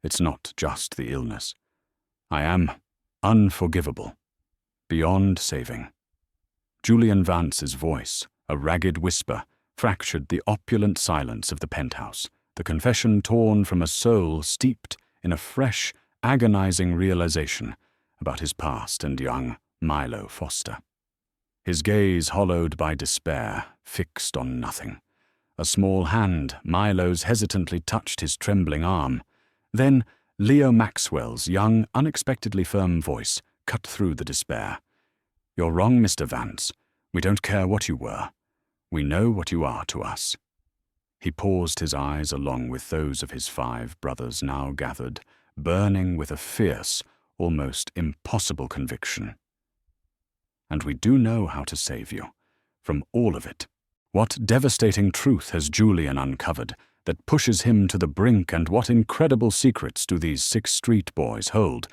It's not just the illness. I am unforgivable, beyond saving." Julian Vance's voice, a ragged whisper, fractured the opulent silence of the penthouse, the confession torn from a soul steeped in a fresh, agonizing realization about his past and young Milo Foster. His gaze hollowed by despair, fixed on nothing. A small hand, Milo's, hesitantly touched his trembling arm. Then Leo Maxwell's young, unexpectedly firm voice cut through the despair. "You're wrong, Mr. Vance. We don't care what you were. We know what you are to us." He paused, his eyes along with those of his 5 brothers now gathered, burning with a fierce, almost impossible conviction. "And we do know how to save you, from all of it. What devastating truth has Julian uncovered that pushes him to the brink, and what incredible secrets do these 6 street boys hold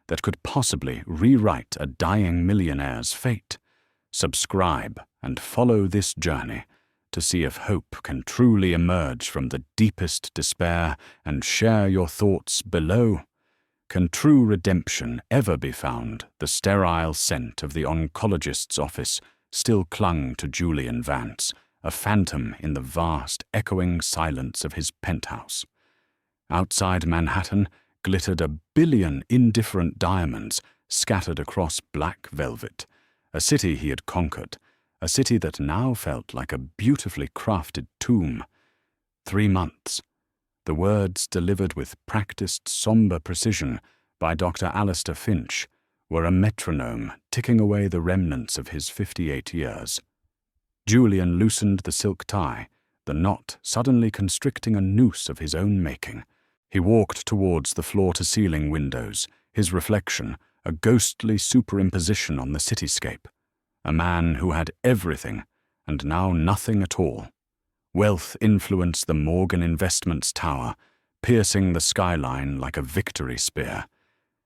that could possibly rewrite a dying millionaire's fate? Subscribe and follow this journey to see if hope can truly emerge from the deepest despair, and share your thoughts below. Can true redemption ever be found? The sterile scent of the oncologist's office still clung to Julian Vance, a phantom in the vast, echoing silence of his penthouse. Outside Manhattan glittered a billion indifferent diamonds scattered across black velvet, a city he had conquered, a city that now felt like a beautifully crafted tomb. 3 months. The words, delivered with practiced, somber precision by Dr. Alistair Finch, were a metronome ticking away the remnants of his 58 years. Julian loosened the silk tie, the knot suddenly constricting a noose of his own making. He walked towards the floor-to-ceiling windows, his reflection a ghostly superimposition on the cityscape. A man who had everything, and now nothing at all. Wealth influenced the Morgan Investments Tower, piercing the skyline like a victory spear.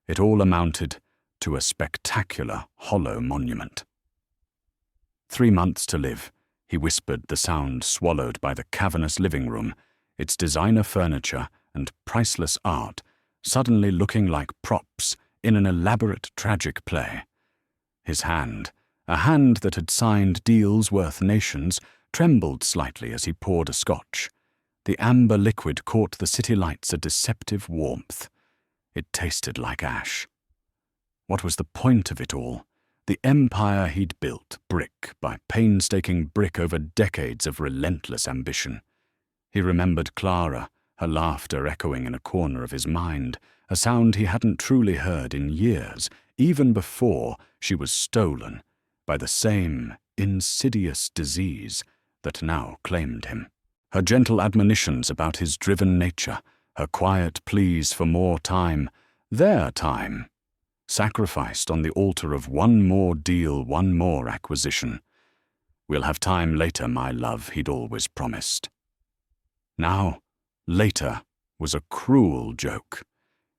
It all amounted to a spectacular, hollow monument. 3 months to live, he whispered, the sound swallowed by the cavernous living room, its designer furniture and priceless art suddenly looking like props in an elaborate tragic play. His hand, a hand that had signed deals worth nations, trembled slightly as he poured a scotch. The amber liquid caught the city lights a deceptive warmth. It tasted like ash. What was the point of it all? The empire he'd built, brick by painstaking brick over decades of relentless ambition. He remembered Clara, her laughter echoing in a corner of his mind, a sound he hadn't truly heard in years, even before she was stolen by the same insidious disease that now claimed him. Her gentle admonitions about his driven nature, her quiet pleas for more time, their time, sacrificed on the altar of one more deal, one more acquisition. "We'll have time later, my love," he'd always promised. Now, later was a cruel joke.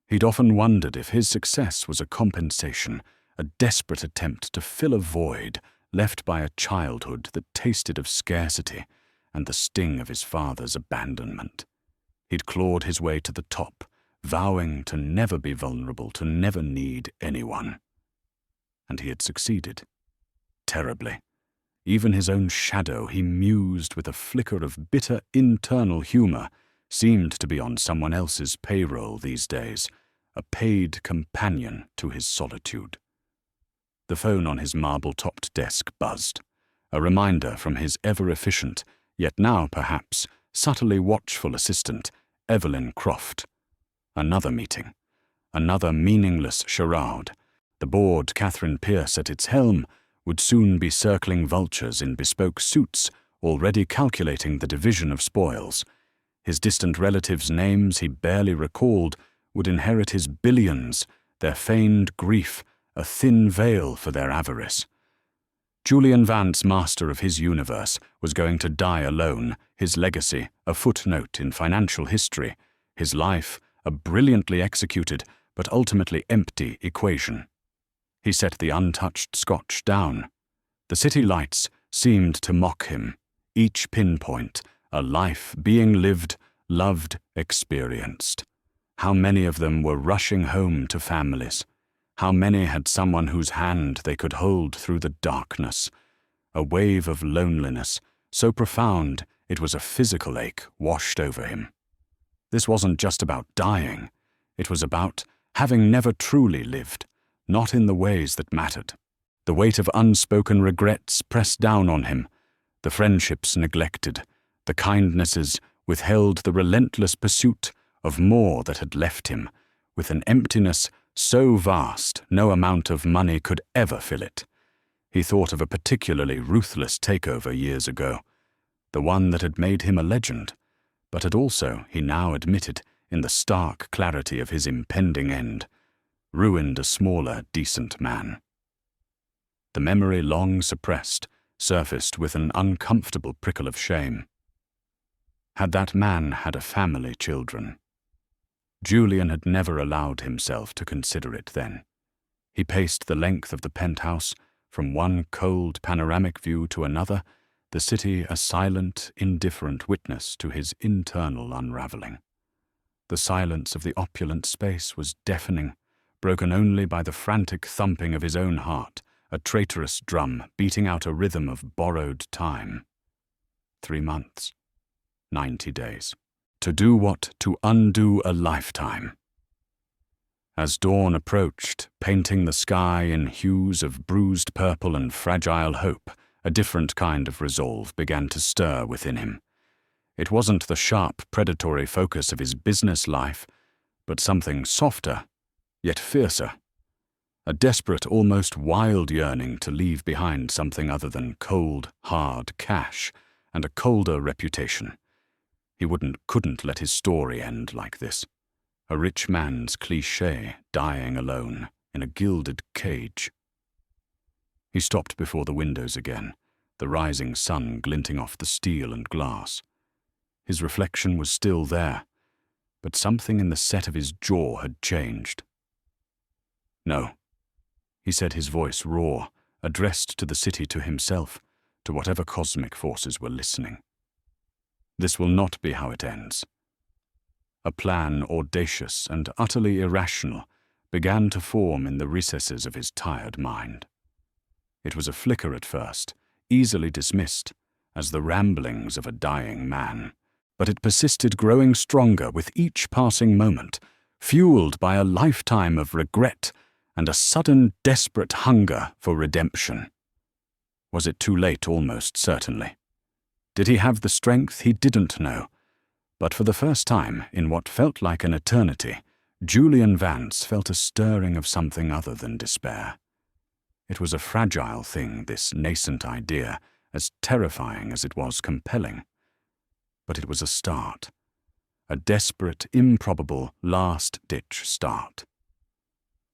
He'd often wondered if his success was a compensation, a desperate attempt to fill a void left by a childhood that tasted of scarcity and the sting of his father's abandonment. He'd clawed his way to the top, vowing to never be vulnerable, to never need anyone. And he had succeeded. Terribly. Even his own shadow, he mused with a flicker of bitter internal humor, seemed to be on someone else's payroll these days, a paid companion to his solitude. The phone on his marble-topped desk buzzed, a reminder from his ever-efficient, yet now perhaps subtly watchful assistant, Evelyn Croft. Another meeting, another meaningless charade. The bored Catherine Pierce at its helm would soon be circling vultures in bespoke suits, already calculating the division of spoils. His distant relatives' names he barely recalled would inherit his billions, their feigned grief a thin veil for their avarice. Julian Vance, master of his universe, was going to die alone, his legacy a footnote in financial history, his life a brilliantly executed but ultimately empty equation. He set the untouched scotch down. The city lights seemed to mock him, each pinpoint a life being lived, loved, experienced. How many of them were rushing home to families? How many had someone whose hand they could hold through the darkness? A wave of loneliness, so profound it was a physical ache, washed over him. This wasn't just about dying. It was about having never truly lived, not in the ways that mattered. The weight of unspoken regrets pressed down on him, the friendships neglected, the kindnesses withheld, the relentless pursuit of more that had left him, with an emptiness so vast no amount of money could ever fill it. He thought of a particularly ruthless takeover years ago, the one that had made him a legend, but had also, he now admitted, in the stark clarity of his impending end, ruined a smaller, decent man. The memory, long suppressed, surfaced with an uncomfortable prickle of shame. Had that man had a family, children? Julian had never allowed himself to consider it then. He paced the length of the penthouse, from one cold panoramic view to another, the city a silent, indifferent witness to his internal unraveling. The silence of the opulent space was deafening, broken only by the frantic thumping of his own heart, a traitorous drum beating out a rhythm of borrowed time. 3 months. 90 days. To do what? To undo a lifetime. As dawn approached, painting the sky in hues of bruised purple and fragile hope, a different kind of resolve began to stir within him. It wasn't the sharp, predatory focus of his business life, but something softer, yet fiercer. A desperate, almost wild yearning to leave behind something other than cold, hard cash and a colder reputation. He couldn't let his story end like this. A rich man's cliché dying alone in a gilded cage. He stopped before the windows again, the rising sun glinting off the steel and glass. His reflection was still there, but something in the set of his jaw had changed. No, he said, his voice raw, addressed to the city, to himself, to whatever cosmic forces were listening. This will not be how it ends. A plan audacious and utterly irrational began to form in the recesses of his tired mind. It was a flicker at first, easily dismissed as the ramblings of a dying man, but it persisted, growing stronger with each passing moment, fueled by a lifetime of regret and a sudden desperate hunger for redemption. Was it too late? Almost certainly. Did he have the strength? He didn't know. But for the first time, in what felt like an eternity, Julian Vance felt a stirring of something other than despair. It was a fragile thing, this nascent idea, as terrifying as it was compelling. But it was a start. A desperate, improbable, last-ditch start.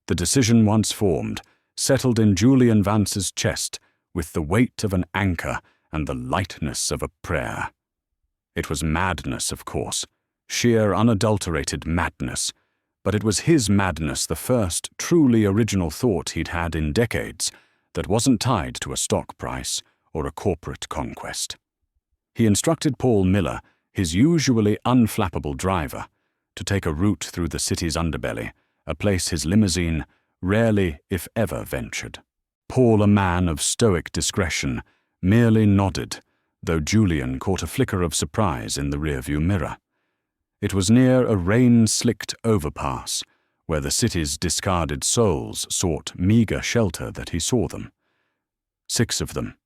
The decision once formed settled in Julian Vance's chest with the weight of an anchor and the lightness of a prayer. It was madness, of course, sheer unadulterated madness, but it was his madness, the first truly original thought he'd had in decades, that wasn't tied to a stock price or a corporate conquest. He instructed Paul Miller, his usually unflappable driver, to take a route through the city's underbelly, a place his limousine rarely, if ever, ventured. Paul, a man of stoic discretion, merely nodded, though Julian caught a flicker of surprise in the rearview mirror. It was near a rain-slicked overpass, where the city's discarded souls sought meager shelter, that he saw them. 6 of them.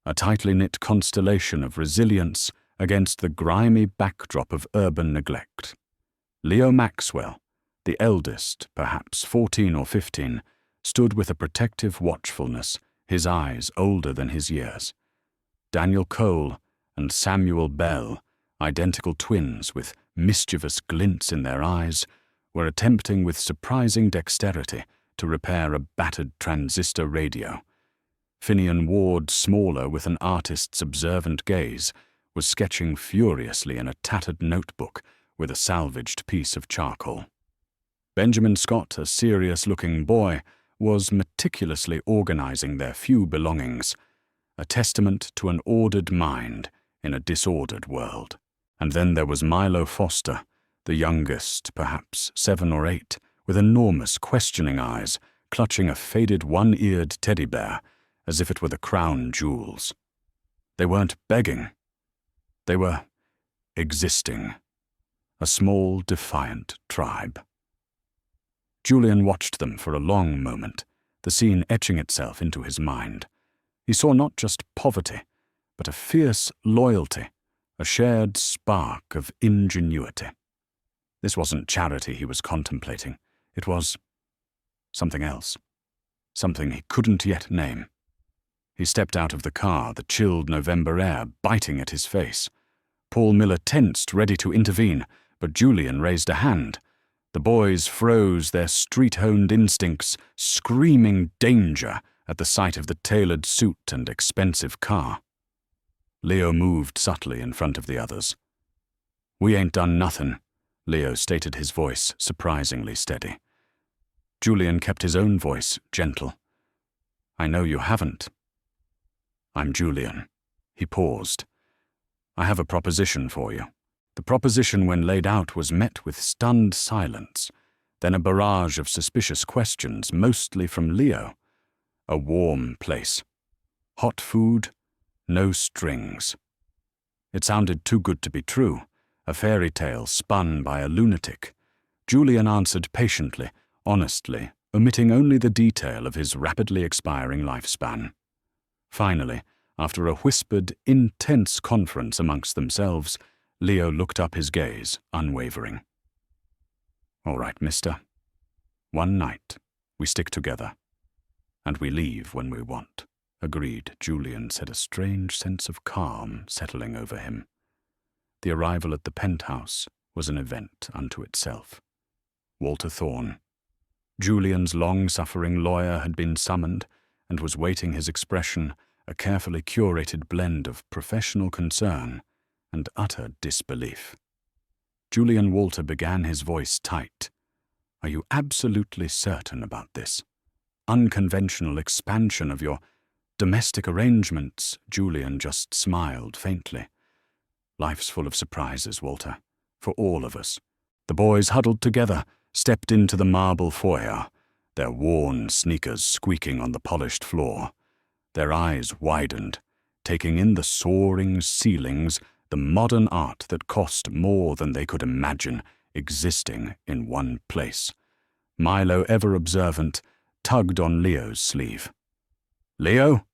A tightly knit constellation of resilience against the grimy backdrop of urban neglect. Leo Maxwell, the eldest, perhaps 14 or 15, stood with a protective watchfulness, his eyes older than his years. Daniel Cole and Samuel Bell, identical twins with mischievous glints in their eyes, were attempting with surprising dexterity to repair a battered transistor radio. Finian Ward, smaller with an artist's observant gaze, was sketching furiously in a tattered notebook with a salvaged piece of charcoal. Benjamin Scott, a serious-looking boy, was meticulously organizing their few belongings, a testament to an ordered mind in a disordered world. And then there was Milo Foster, the youngest, perhaps 7 or 8, with enormous questioning eyes, clutching a faded one-eared teddy bear as if it were the crown jewels. They weren't begging. They were existing. A small, defiant tribe. Julian watched them for a long moment, the scene etching itself into his mind. He saw not just poverty, but a fierce loyalty, a shared spark of ingenuity. This wasn't charity he was contemplating. It was something else. Something he couldn't yet name. He stepped out of the car, the chilled November air biting at his face. Paul Miller tensed, ready to intervene, but Julian raised a hand. The boys froze, their street-honed instincts screaming danger at the sight of the tailored suit and expensive car. Leo moved subtly in front of the others. "We ain't done nothin'," Leo stated, his voice surprisingly steady. Julian kept his own voice gentle. "I know you haven't." "I'm Julian." He paused. "I have a proposition for you." The proposition, when laid out, was met with stunned silence, then a barrage of suspicious questions, mostly from Leo. A warm place. Hot food, no strings. It sounded too good to be true, a fairy tale spun by a lunatic. Julian answered patiently, honestly, omitting only the detail of his rapidly expiring lifespan. Finally, after a whispered, intense conference amongst themselves, Leo looked up, his gaze unwavering. "All right, mister. One night, we stick together. And we leave when we want," agreed. Julian said, a strange sense of calm settling over him. The arrival at the penthouse was an event unto itself. Walter Thorne, Julian's long-suffering lawyer, had been summoned and was waiting his expression, a carefully curated blend of professional concern and utter disbelief. Julian Walter began, his voice tight. "Are you absolutely certain about this? Unconventional expansion of your domestic arrangements?" Julian just smiled faintly. "Life's full of surprises, Walter, for all of us." The boys huddled together, stepped into the marble foyer, their worn sneakers squeaking on the polished floor. Their eyes widened, taking in the soaring ceilings, the modern art that cost more than they could imagine existing in one place. Milo, ever observant, tugged on Leo's sleeve. "Leo?"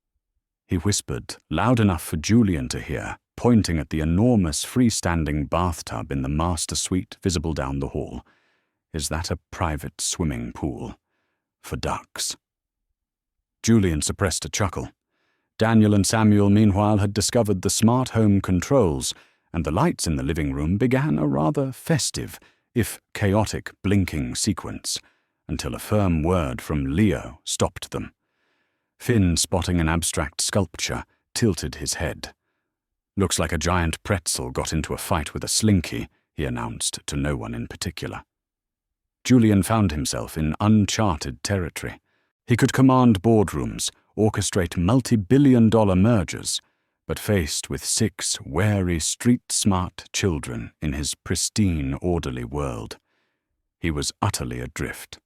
he whispered, loud enough for Julian to hear, pointing at the enormous freestanding bathtub in the master suite visible down the hall. "Is that a private swimming pool? For ducks?" Julian suppressed a chuckle. Daniel and Samuel, meanwhile, had discovered the smart home controls, and the lights in the living room began a rather festive, if chaotic, blinking sequence, until a firm word from Leo stopped them. Finn, spotting an abstract sculpture, tilted his head. "Looks like a giant pretzel got into a fight with a slinky," he announced to no one in particular. Julian found himself in uncharted territory. He could command boardrooms, orchestrate multi-billion-dollar mergers, but faced with 6 wary, street-smart children in his pristine, orderly world, he was utterly adrift.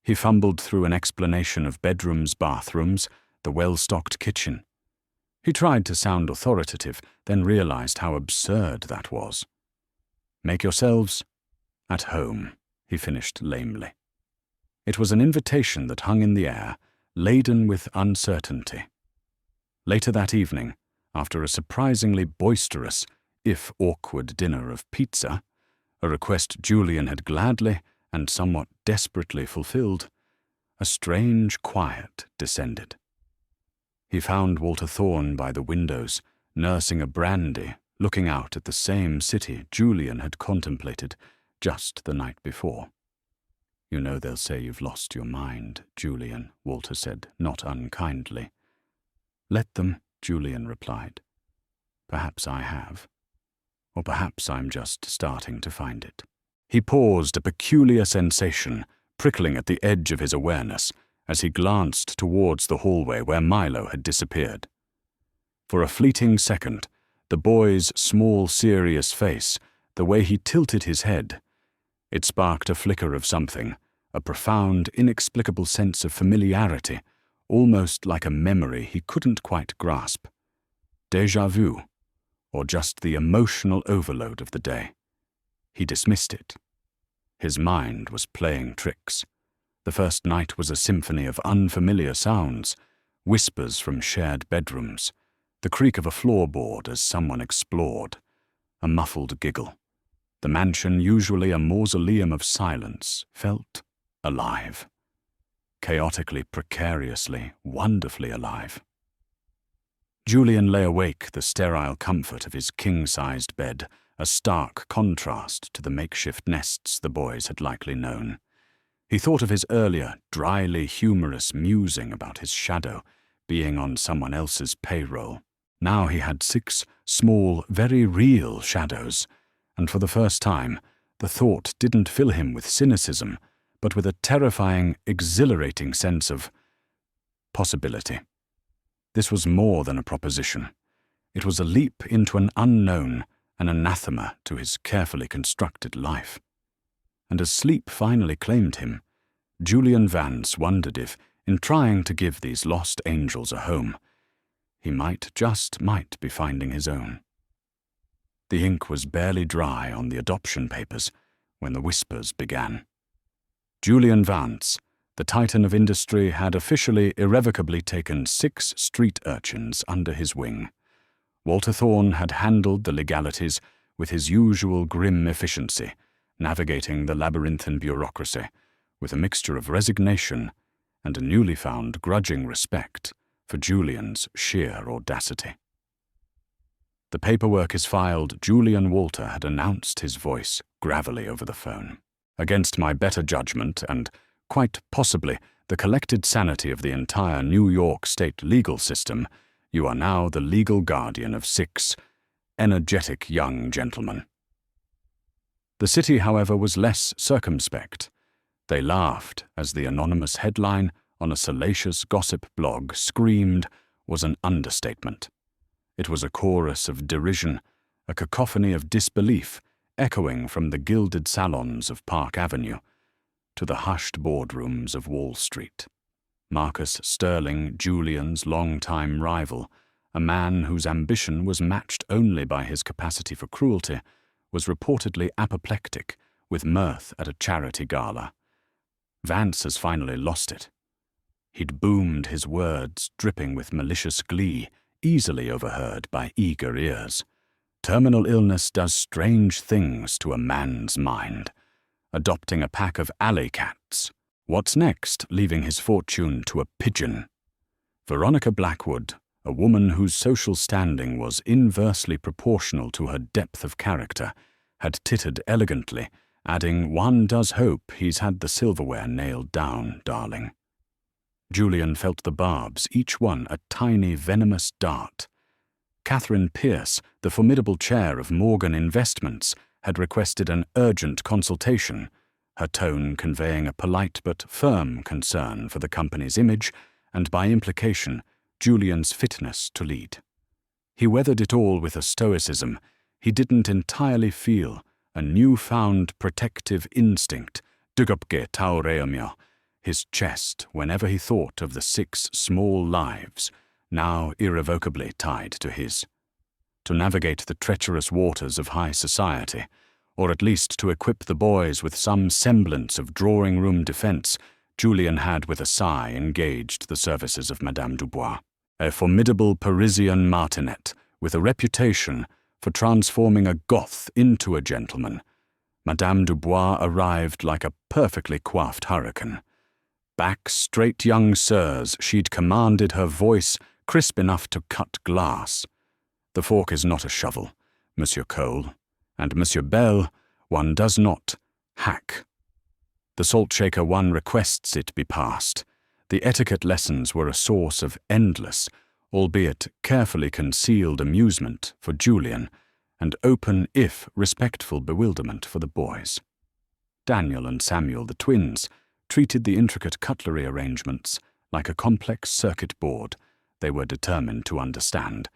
He fumbled through an explanation of bedrooms, bathrooms, the well-stocked kitchen. He tried to sound authoritative, then realized how absurd that was. "Make yourselves at home," he finished lamely. It was an invitation that hung in the air, laden with uncertainty. Later that evening, after a surprisingly boisterous, if awkward dinner of pizza, a request Julian had gladly and somewhat desperately fulfilled, a strange quiet descended. He found Walter Thorne by the windows, nursing a brandy, looking out at the same city Julian had contemplated just the night before. "You know they'll say you've lost your mind, Julian," Walter said, not unkindly. "Let them," Julian replied. "Perhaps I have. Or perhaps I'm just starting to find it." He paused, a peculiar sensation prickling at the edge of his awareness as he glanced towards the hallway where Milo had disappeared. For a fleeting second, the boy's small, serious face the way he tilted his head. It sparked a flicker of something, a profound, inexplicable sense of familiarity, almost like a memory he couldn't quite grasp. Déjà vu, or just the emotional overload of the day. He dismissed it. His mind was playing tricks. The first night was a symphony of unfamiliar sounds, whispers from shared bedrooms, the creak of a floorboard as someone explored, a muffled giggle. The mansion, usually a mausoleum of silence, felt alive. Chaotically, precariously, wonderfully alive. Julian lay awake, the sterile comfort of his king-sized bed, a stark contrast to the makeshift nests the boys had likely known. He thought of his earlier, dryly humorous musing about his shadow being on someone else's payroll. Now he had 6 small, very real shadows, and for the first time, the thought didn't fill him with cynicism, but with a terrifying, exhilarating sense of possibility. This was more than a proposition. It was a leap into an unknown, an anathema to his carefully constructed life. And as sleep finally claimed him, Julian Vance wondered if, in trying to give these lost angels a home, he might be finding his own. The ink was barely dry on the adoption papers when the whispers began. Julian Vance, the titan of industry, had officially, irrevocably taken 6 street urchins under his wing. Walter Thorne had handled the legalities with his usual grim efficiency, navigating the labyrinthine bureaucracy with a mixture of resignation and a newly found grudging respect for Julian's sheer audacity. The paperwork is filed. Julian Walter had announced his voice gravelly over the phone. Against my better judgment and, quite possibly, the collected sanity of the entire New York state legal system, you are now the legal guardian of 6 energetic young gentlemen. The city, however, was less circumspect. They laughed as the anonymous headline on a salacious gossip blog screamed was an understatement. It was a chorus of derision, a cacophony of disbelief, echoing from the gilded salons of Park Avenue to the hushed boardrooms of Wall Street. Marcus Sterling, Julian's longtime rival, a man whose ambition was matched only by his capacity for cruelty, was reportedly apoplectic with mirth at a charity gala. Vance has finally lost it. He'd boomed his words, dripping with malicious glee, easily overheard by eager ears. Terminal illness does strange things to a man's mind. Adopting a pack of alley cats. What's next, leaving his fortune to a pigeon? Veronica Blackwood, a woman whose social standing was inversely proportional to her depth of character, had tittered elegantly, adding, "One does hope he's had the silverware nailed down, darling." Julian felt the barbs, each one a tiny venomous dart. Catherine Pierce, the formidable chair of Morgan Investments, had requested an urgent consultation, her tone conveying a polite but firm concern for the company's image and, by implication, Julian's fitness to lead. He weathered it all with a stoicism he didn't entirely feel, a newfound protective instinct, dugupge taureumio, his chest whenever he thought of the 6 small lives, now irrevocably tied to his. To navigate the treacherous waters of high society, or at least to equip the boys with some semblance of drawing-room defense, Julian had with a sigh engaged the services of Madame Dubois, a formidable Parisian martinet with a reputation for transforming a Goth into a gentleman. Madame Dubois arrived like a perfectly coiffed hurricane. Back straight young sirs, she'd commanded her voice crisp enough to cut glass. The fork is not a shovel, Monsieur Cole, and Monsieur Bell, one does not hack. The salt shaker one requests it be passed. The etiquette lessons were a source of endless, albeit carefully concealed amusement for Julian, and open, if respectful, bewilderment for the boys. Daniel and Samuel, the twins, treated the intricate cutlery arrangements like a complex circuit board they were determined to understand,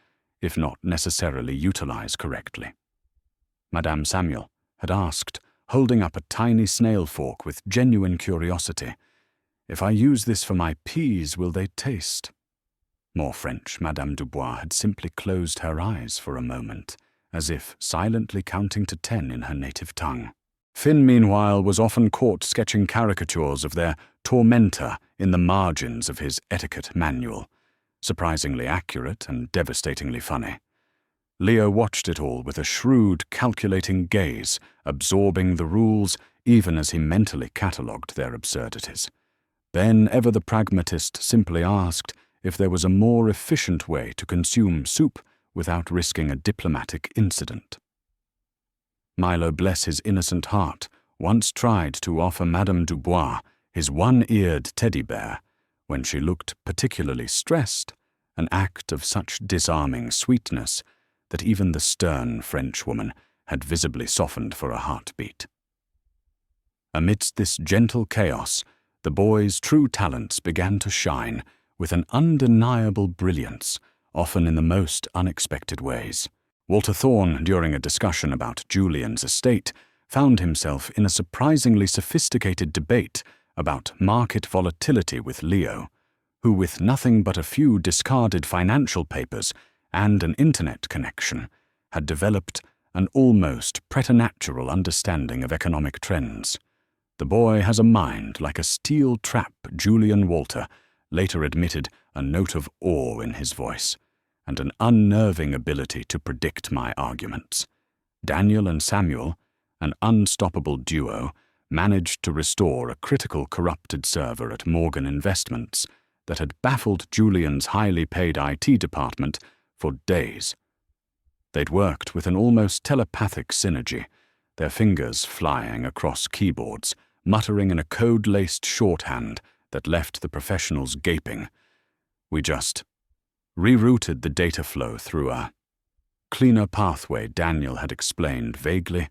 if not necessarily utilize correctly. Madame Samuel had asked, holding up a tiny snail fork with genuine curiosity. "If I use this for my peas, will they taste?" More French, Madame Dubois had simply closed her eyes for a moment, as if silently counting to 10 in her native tongue. Finn, meanwhile, was often caught sketching caricatures of their tormentor in the margins of his etiquette manual, surprisingly accurate and devastatingly funny. Leo watched it all with a shrewd, calculating gaze, absorbing the rules even as he mentally catalogued their absurdities. Then, ever the pragmatist, simply asked if there was a more efficient way to consume soup without risking a diplomatic incident. Milo, bless his innocent heart, once tried to offer Madame Dubois his one-eared teddy bear when she looked particularly stressed, an act of such disarming sweetness that even the stern Frenchwoman had visibly softened for a heartbeat. Amidst this gentle chaos, the boy's true talents began to shine with an undeniable brilliance, often in the most unexpected ways. Walter Thorne, during a discussion about Julian's estate, found himself in a surprisingly sophisticated debate about market volatility with Leo, who, with nothing but a few discarded financial papers and an internet connection, had developed an almost preternatural understanding of economic trends. "The boy has a mind like a steel trap," Julian Walter later admitted, a note of awe in his voice, "and an unnerving ability to predict my arguments." Daniel and Samuel, an unstoppable duo, managed to restore a critical corrupted server at Morgan Investments that had baffled Julian's highly paid IT department for days. They'd worked with an almost telepathic synergy, their fingers flying across keyboards, muttering in a code-laced shorthand that left the professionals gaping. "We just rerouted the data flow through a cleaner pathway," Daniel had explained vaguely,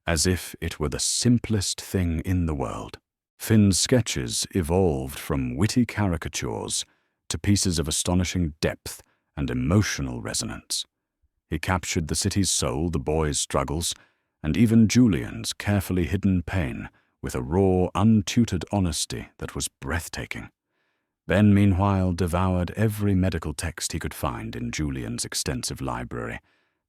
as if it were the simplest thing in the world. Finn's sketches evolved from witty caricatures to pieces of astonishing depth and emotional resonance. He captured the city's soul, the boy's struggles, and even Julian's carefully hidden pain with a raw, untutored honesty that was breathtaking. Ben, meanwhile, devoured every medical text he could find in Julian's extensive library,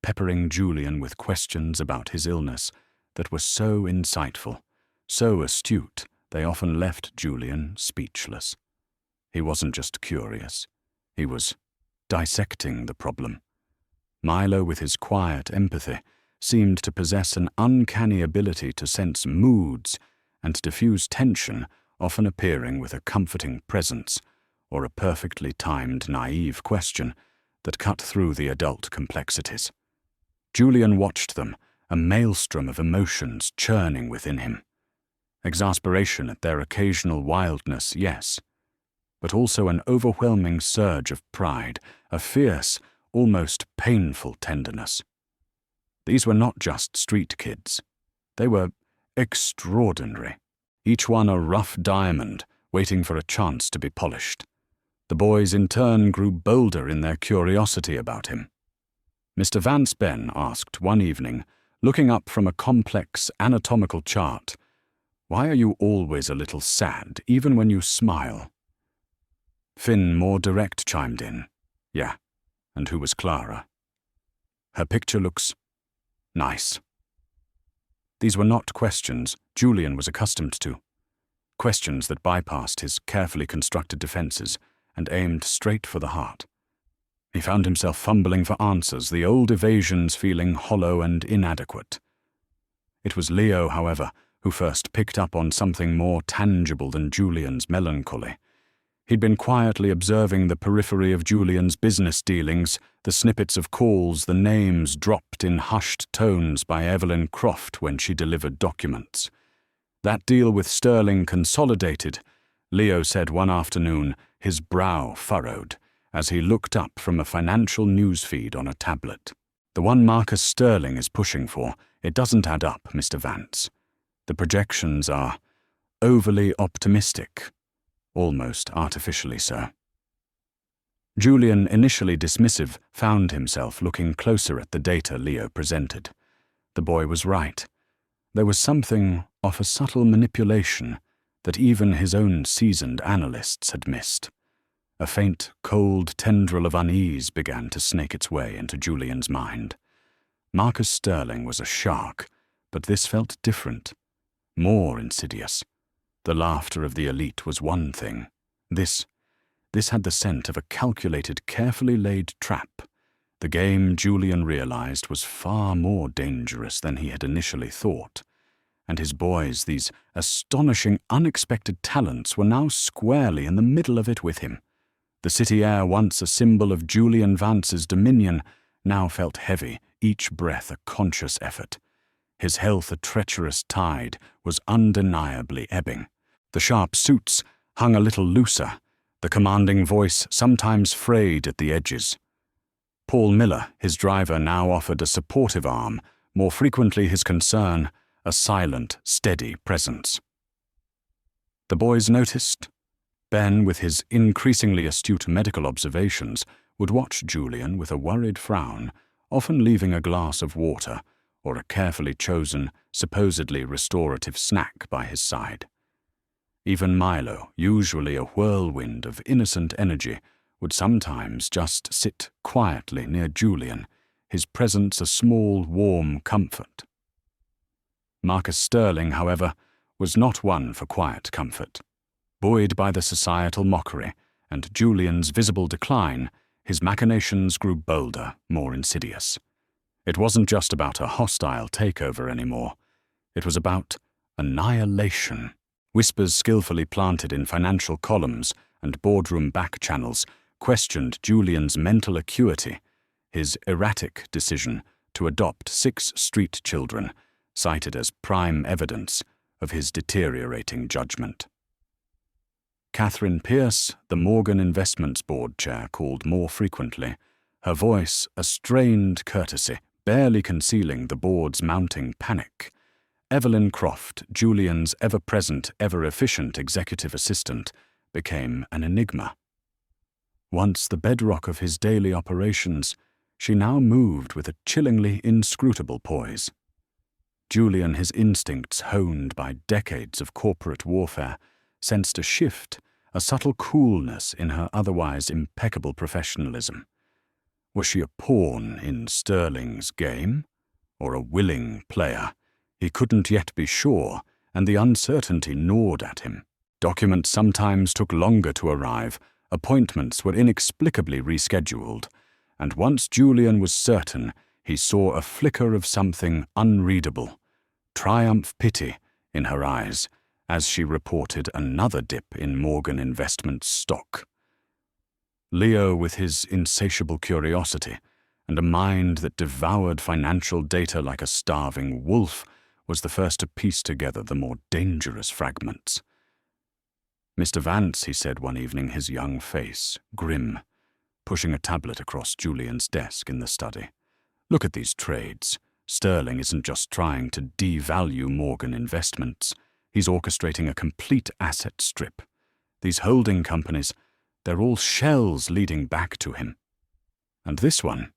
peppering Julian with questions about his illness that were so insightful, so astute, they often left Julian speechless. He wasn't just curious, he was dissecting the problem. Milo, with his quiet empathy, seemed to possess an uncanny ability to sense moods and diffuse tension, often appearing with a comforting presence or a perfectly timed, naive question that cut through the adult complexities. Julian watched them, a maelstrom of emotions churning within him. Exasperation at their occasional wildness, yes, but also an overwhelming surge of pride, a fierce, almost painful tenderness. These were not just street kids. They were extraordinary, each one a rough diamond waiting for a chance to be polished. The boys in turn grew bolder in their curiosity about him. Mr. Vance Ben asked one evening, looking up from a complex anatomical chart, "Why are you always a little sad, even when you smile?" Finn, more direct, chimed in, "Yeah, and who was Clara? Her picture looks nice." These were not questions Julian was accustomed to, questions that bypassed his carefully constructed defenses and aimed straight for the heart. He found himself fumbling for answers, the old evasions feeling hollow and inadequate. It was Leo, however, who first picked up on something more tangible than Julian's melancholy. He'd been quietly observing the periphery of Julian's business dealings, the snippets of calls, the names dropped in hushed tones by Evelyn Croft when she delivered documents. That deal with Sterling consolidated, Leo said one afternoon, his brow furrowed, as he looked up from a financial newsfeed on a tablet. "The one Marcus Sterling is pushing for, it doesn't add up, Mr. Vance. The projections are overly optimistic, almost artificially so." Julian, initially dismissive, found himself looking closer at the data Leo presented. The boy was right. There was something of a subtle manipulation that even his own seasoned analysts had missed. A faint, cold tendril of unease began to snake its way into Julian's mind. Marcus Sterling was a shark, but this felt different, more insidious. The laughter of the elite was one thing. This had the scent of a calculated, carefully laid trap. The game, Julian realized, was far more dangerous than he had initially thought. And his boys, these astonishing, unexpected talents, were now squarely in the middle of it with him. The city air, once a symbol of Julian Vance's dominion, now felt heavy, each breath a conscious effort. His health, a treacherous tide, was undeniably ebbing. The sharp suits hung a little looser, the commanding voice sometimes frayed at the edges. Paul Miller, his driver, now offered a supportive arm, more frequently his concern, a silent, steady presence. The boys noticed. Ben, with his increasingly astute medical observations, would watch Julian with a worried frown, often leaving a glass of water or a carefully chosen, supposedly restorative snack by his side. Even Milo, usually a whirlwind of innocent energy, would sometimes just sit quietly near Julian, his presence a small, warm comfort. Marcus Sterling, however, was not one for quiet comfort. Buoyed by the societal mockery and Julian's visible decline, his machinations grew bolder, more insidious. It wasn't just about a hostile takeover anymore. It was about annihilation. Whispers skillfully planted in financial columns and boardroom back channels questioned Julian's mental acuity, his erratic decision to adopt 6 street children, cited as prime evidence of his deteriorating judgment. Catherine Pierce, the Morgan Investments Board chair, called more frequently, her voice a strained courtesy, barely concealing the board's mounting panic. Evelyn Croft, Julian's ever-present, ever-efficient executive assistant, became an enigma. Once the bedrock of his daily operations, she now moved with a chillingly inscrutable poise. Julian, his instincts honed by decades of corporate warfare, sensed a shift, a subtle coolness in her otherwise impeccable professionalism. Was she a pawn in Sterling's game, or a willing player? He couldn't yet be sure, and the uncertainty gnawed at him. Documents sometimes took longer to arrive, appointments were inexplicably rescheduled, and once Julian was certain, he saw a flicker of something unreadable, triumph-pity in her eyes, as she reported another dip in Morgan Investments stock. Leo, with his insatiable curiosity and a mind that devoured financial data like a starving wolf, was the first to piece together the more dangerous fragments. "Mr. Vance," he said one evening, his young face grim, pushing a tablet across Julian's desk in the study. "Look at these trades. Sterling isn't just trying to devalue Morgan Investments. He's orchestrating a complete asset strip. These holding companies, they're all shells leading back to him. And this one,"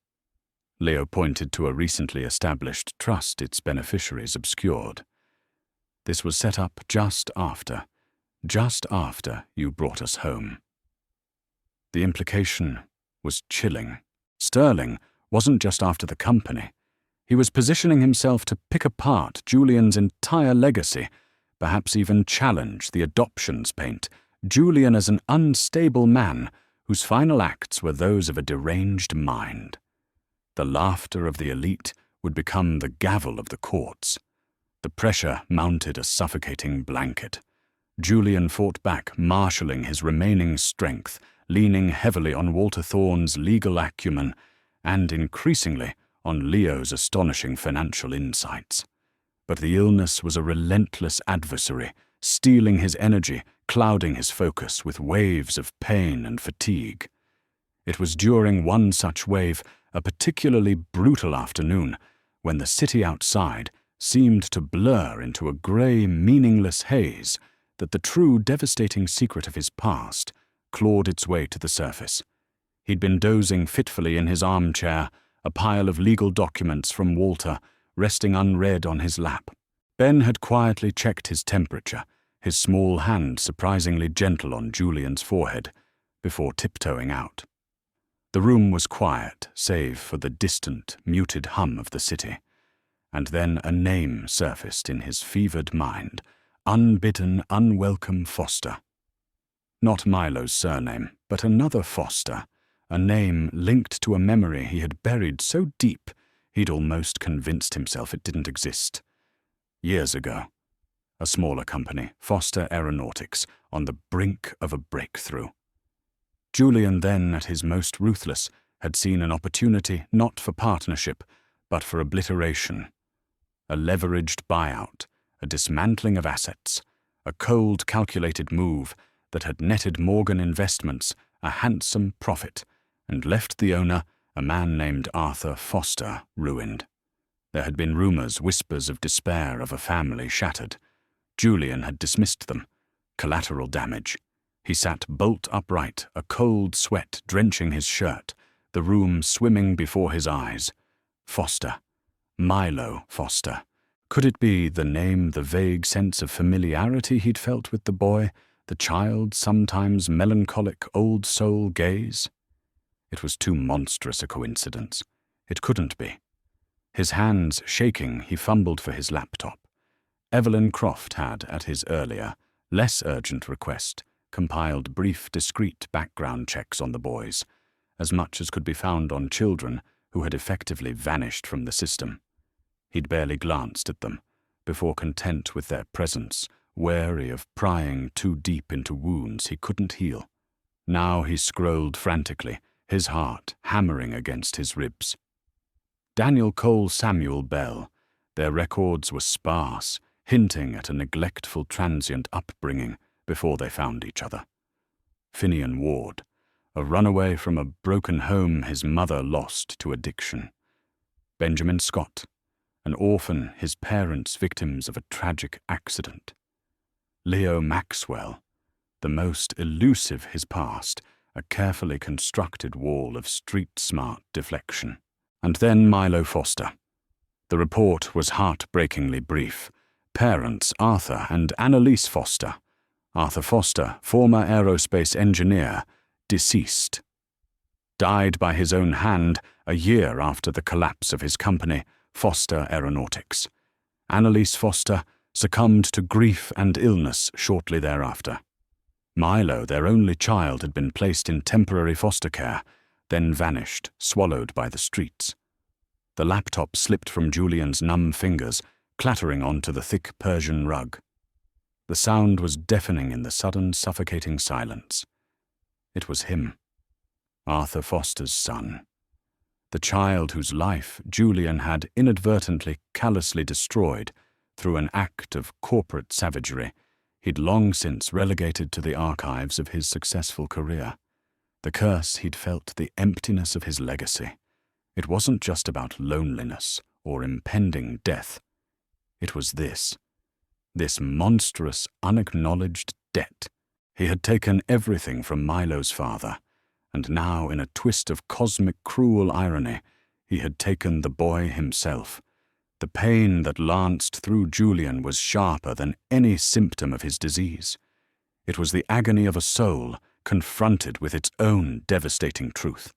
Leo pointed to a recently established trust its beneficiaries obscured. "This was set up just after you brought us home." The implication was chilling. Sterling wasn't just after the company. He was positioning himself to pick apart Julian's entire legacy, perhaps even challenge the adoptions paint, Julian as an unstable man whose final acts were those of a deranged mind. The laughter of the elite would become the gavel of the courts. The pressure mounted a suffocating blanket. Julian fought back, marshalling his remaining strength, leaning heavily on Walter Thorne's legal acumen and increasingly on Leo's astonishing financial insights. But the illness was a relentless adversary, stealing his energy, clouding his focus with waves of pain and fatigue. It was during one such wave, a particularly brutal afternoon, when the city outside seemed to blur into a grey, meaningless haze, that the true devastating secret of his past clawed its way to the surface. He'd been dozing fitfully in his armchair, a pile of legal documents from Walter resting unread on his lap. Ben had quietly checked his temperature, his small hand surprisingly gentle on Julian's forehead, before tiptoeing out. The room was quiet, save for the distant, muted hum of the city. And then a name surfaced in his fevered mind: unbidden, unwelcome Foster. Not Milo's surname, but another Foster, a name linked to a memory he had buried so deep he'd almost convinced himself it didn't exist. Years ago, a smaller company, Foster Aeronautics, on the brink of a breakthrough. Julian, then at his most ruthless, had seen an opportunity not for partnership, but for obliteration. A leveraged buyout, a dismantling of assets, a cold, calculated move that had netted Morgan Investments a handsome profit and left the owner, a man named Arthur Foster, ruined. There had been rumors, whispers of despair of a family shattered. Julian had dismissed them. Collateral damage. He sat bolt upright, a cold sweat drenching his shirt, the room swimming before his eyes. Foster. Milo Foster. Could it be the name, the vague sense of familiarity he'd felt with the boy, the child's sometimes melancholic old soul gaze? It was too monstrous a coincidence. It couldn't be. His hands shaking, he fumbled for his laptop. Evelyn Croft had, at his earlier, less urgent request, compiled brief, discreet background checks on the boys, as much as could be found on children who had effectively vanished from the system. He'd barely glanced at them, before content with their presence, wary of prying too deep into wounds he couldn't heal. Now he scrolled frantically, his heart hammering against his ribs. Daniel Cole Samuel Bell. Their records were sparse, hinting at a neglectful transient upbringing before they found each other. Finian Ward, a runaway from a broken home his mother lost to addiction. Benjamin Scott, an orphan, his parents victims of a tragic accident. Leo Maxwell, the most elusive his past, a carefully constructed wall of street-smart deflection. And then Milo Foster. The report was heartbreakingly brief. Parents Arthur and Annalise Foster. Arthur Foster, former aerospace engineer, deceased. Died by his own hand a year after the collapse of his company, Foster Aeronautics. Annalise Foster succumbed to grief and illness shortly thereafter. Milo, their only child, had been placed in temporary foster care, then vanished, swallowed by the streets. The laptop slipped from Julian's numb fingers, clattering onto the thick Persian rug. The sound was deafening in the sudden, suffocating silence. It was him, Arthur Foster's son. The child whose life Julian had inadvertently, callously destroyed through an act of corporate savagery he'd long since relegated to the archives of his successful career. The curse he'd felt, the emptiness of his legacy. It wasn't just about loneliness or impending death. It was this monstrous, unacknowledged debt. He had taken everything from Milo's father, and now, in a twist of cosmic cruel irony, he had taken the boy himself. The pain that lanced through Julian was sharper than any symptom of his disease. It was the agony of a soul confronted with its own devastating truth.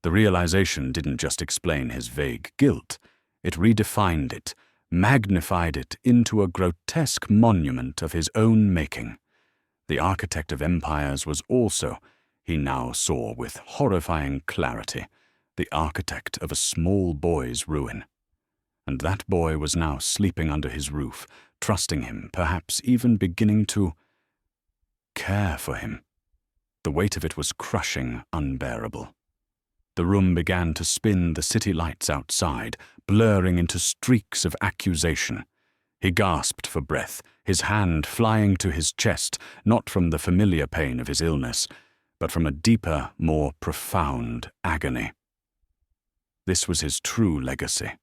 The realization didn't just explain his vague guilt, it redefined it, magnified it into a grotesque monument of his own making. The architect of empires was also, he now saw with horrifying clarity, the architect of a small boy's ruin. And that boy was now sleeping under his roof, trusting him, perhaps even beginning to care for him. The weight of it was crushing, unbearable. The room began to spin, the city lights outside, blurring into streaks of accusation. He gasped for breath, his hand flying to his chest, not from the familiar pain of his illness, but from a deeper, more profound agony. This was his true legacy.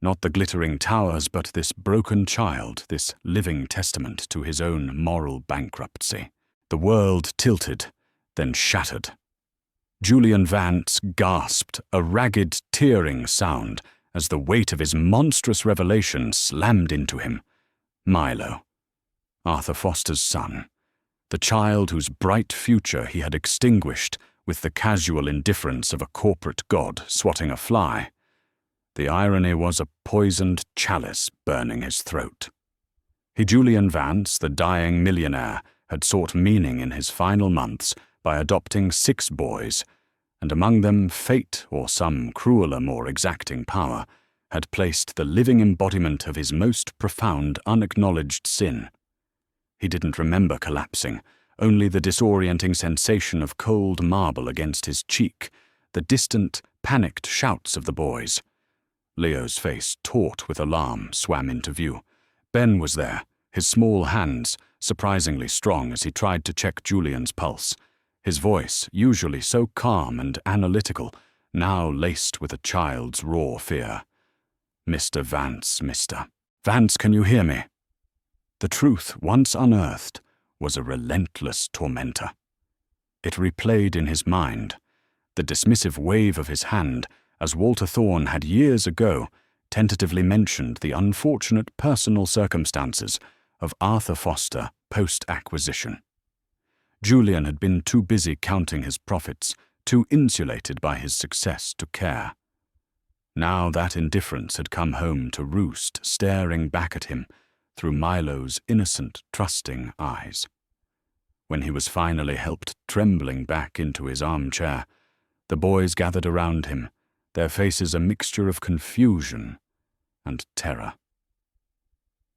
Not the glittering towers, but this broken child, this living testament to his own moral bankruptcy. The world tilted, then shattered. Julian Vance gasped, a ragged, tearing sound, as the weight of his monstrous revelation slammed into him. Milo, Arthur Foster's son, the child whose bright future he had extinguished with the casual indifference of a corporate god swatting a fly. The irony was a poisoned chalice burning his throat. Julian Vance, the dying millionaire, had sought meaning in his final months by adopting 6 boys, and among them fate, or some crueler, more exacting power, had placed the living embodiment of his most profound unacknowledged sin. He didn't remember collapsing, only the disorienting sensation of cold marble against his cheek, the distant, panicked shouts of the boys. Leo's face, taut with alarm, swam into view. Ben was there, his small hands surprisingly strong as he tried to check Julian's pulse. His voice, usually so calm and analytical, now laced with a child's raw fear. "Mr. Vance, Mr. Vance, can you hear me?" The truth, once unearthed, was a relentless tormentor. It replayed in his mind, the dismissive wave of his hand, as Walter Thorne had years ago tentatively mentioned the unfortunate personal circumstances of Arthur Foster post-acquisition. Julian had been too busy counting his profits, too insulated by his success to care. Now that indifference had come home to roost, staring back at him through Milo's innocent, trusting eyes. When he was finally helped trembling back into his armchair, the boys gathered around him, their faces a mixture of confusion and terror.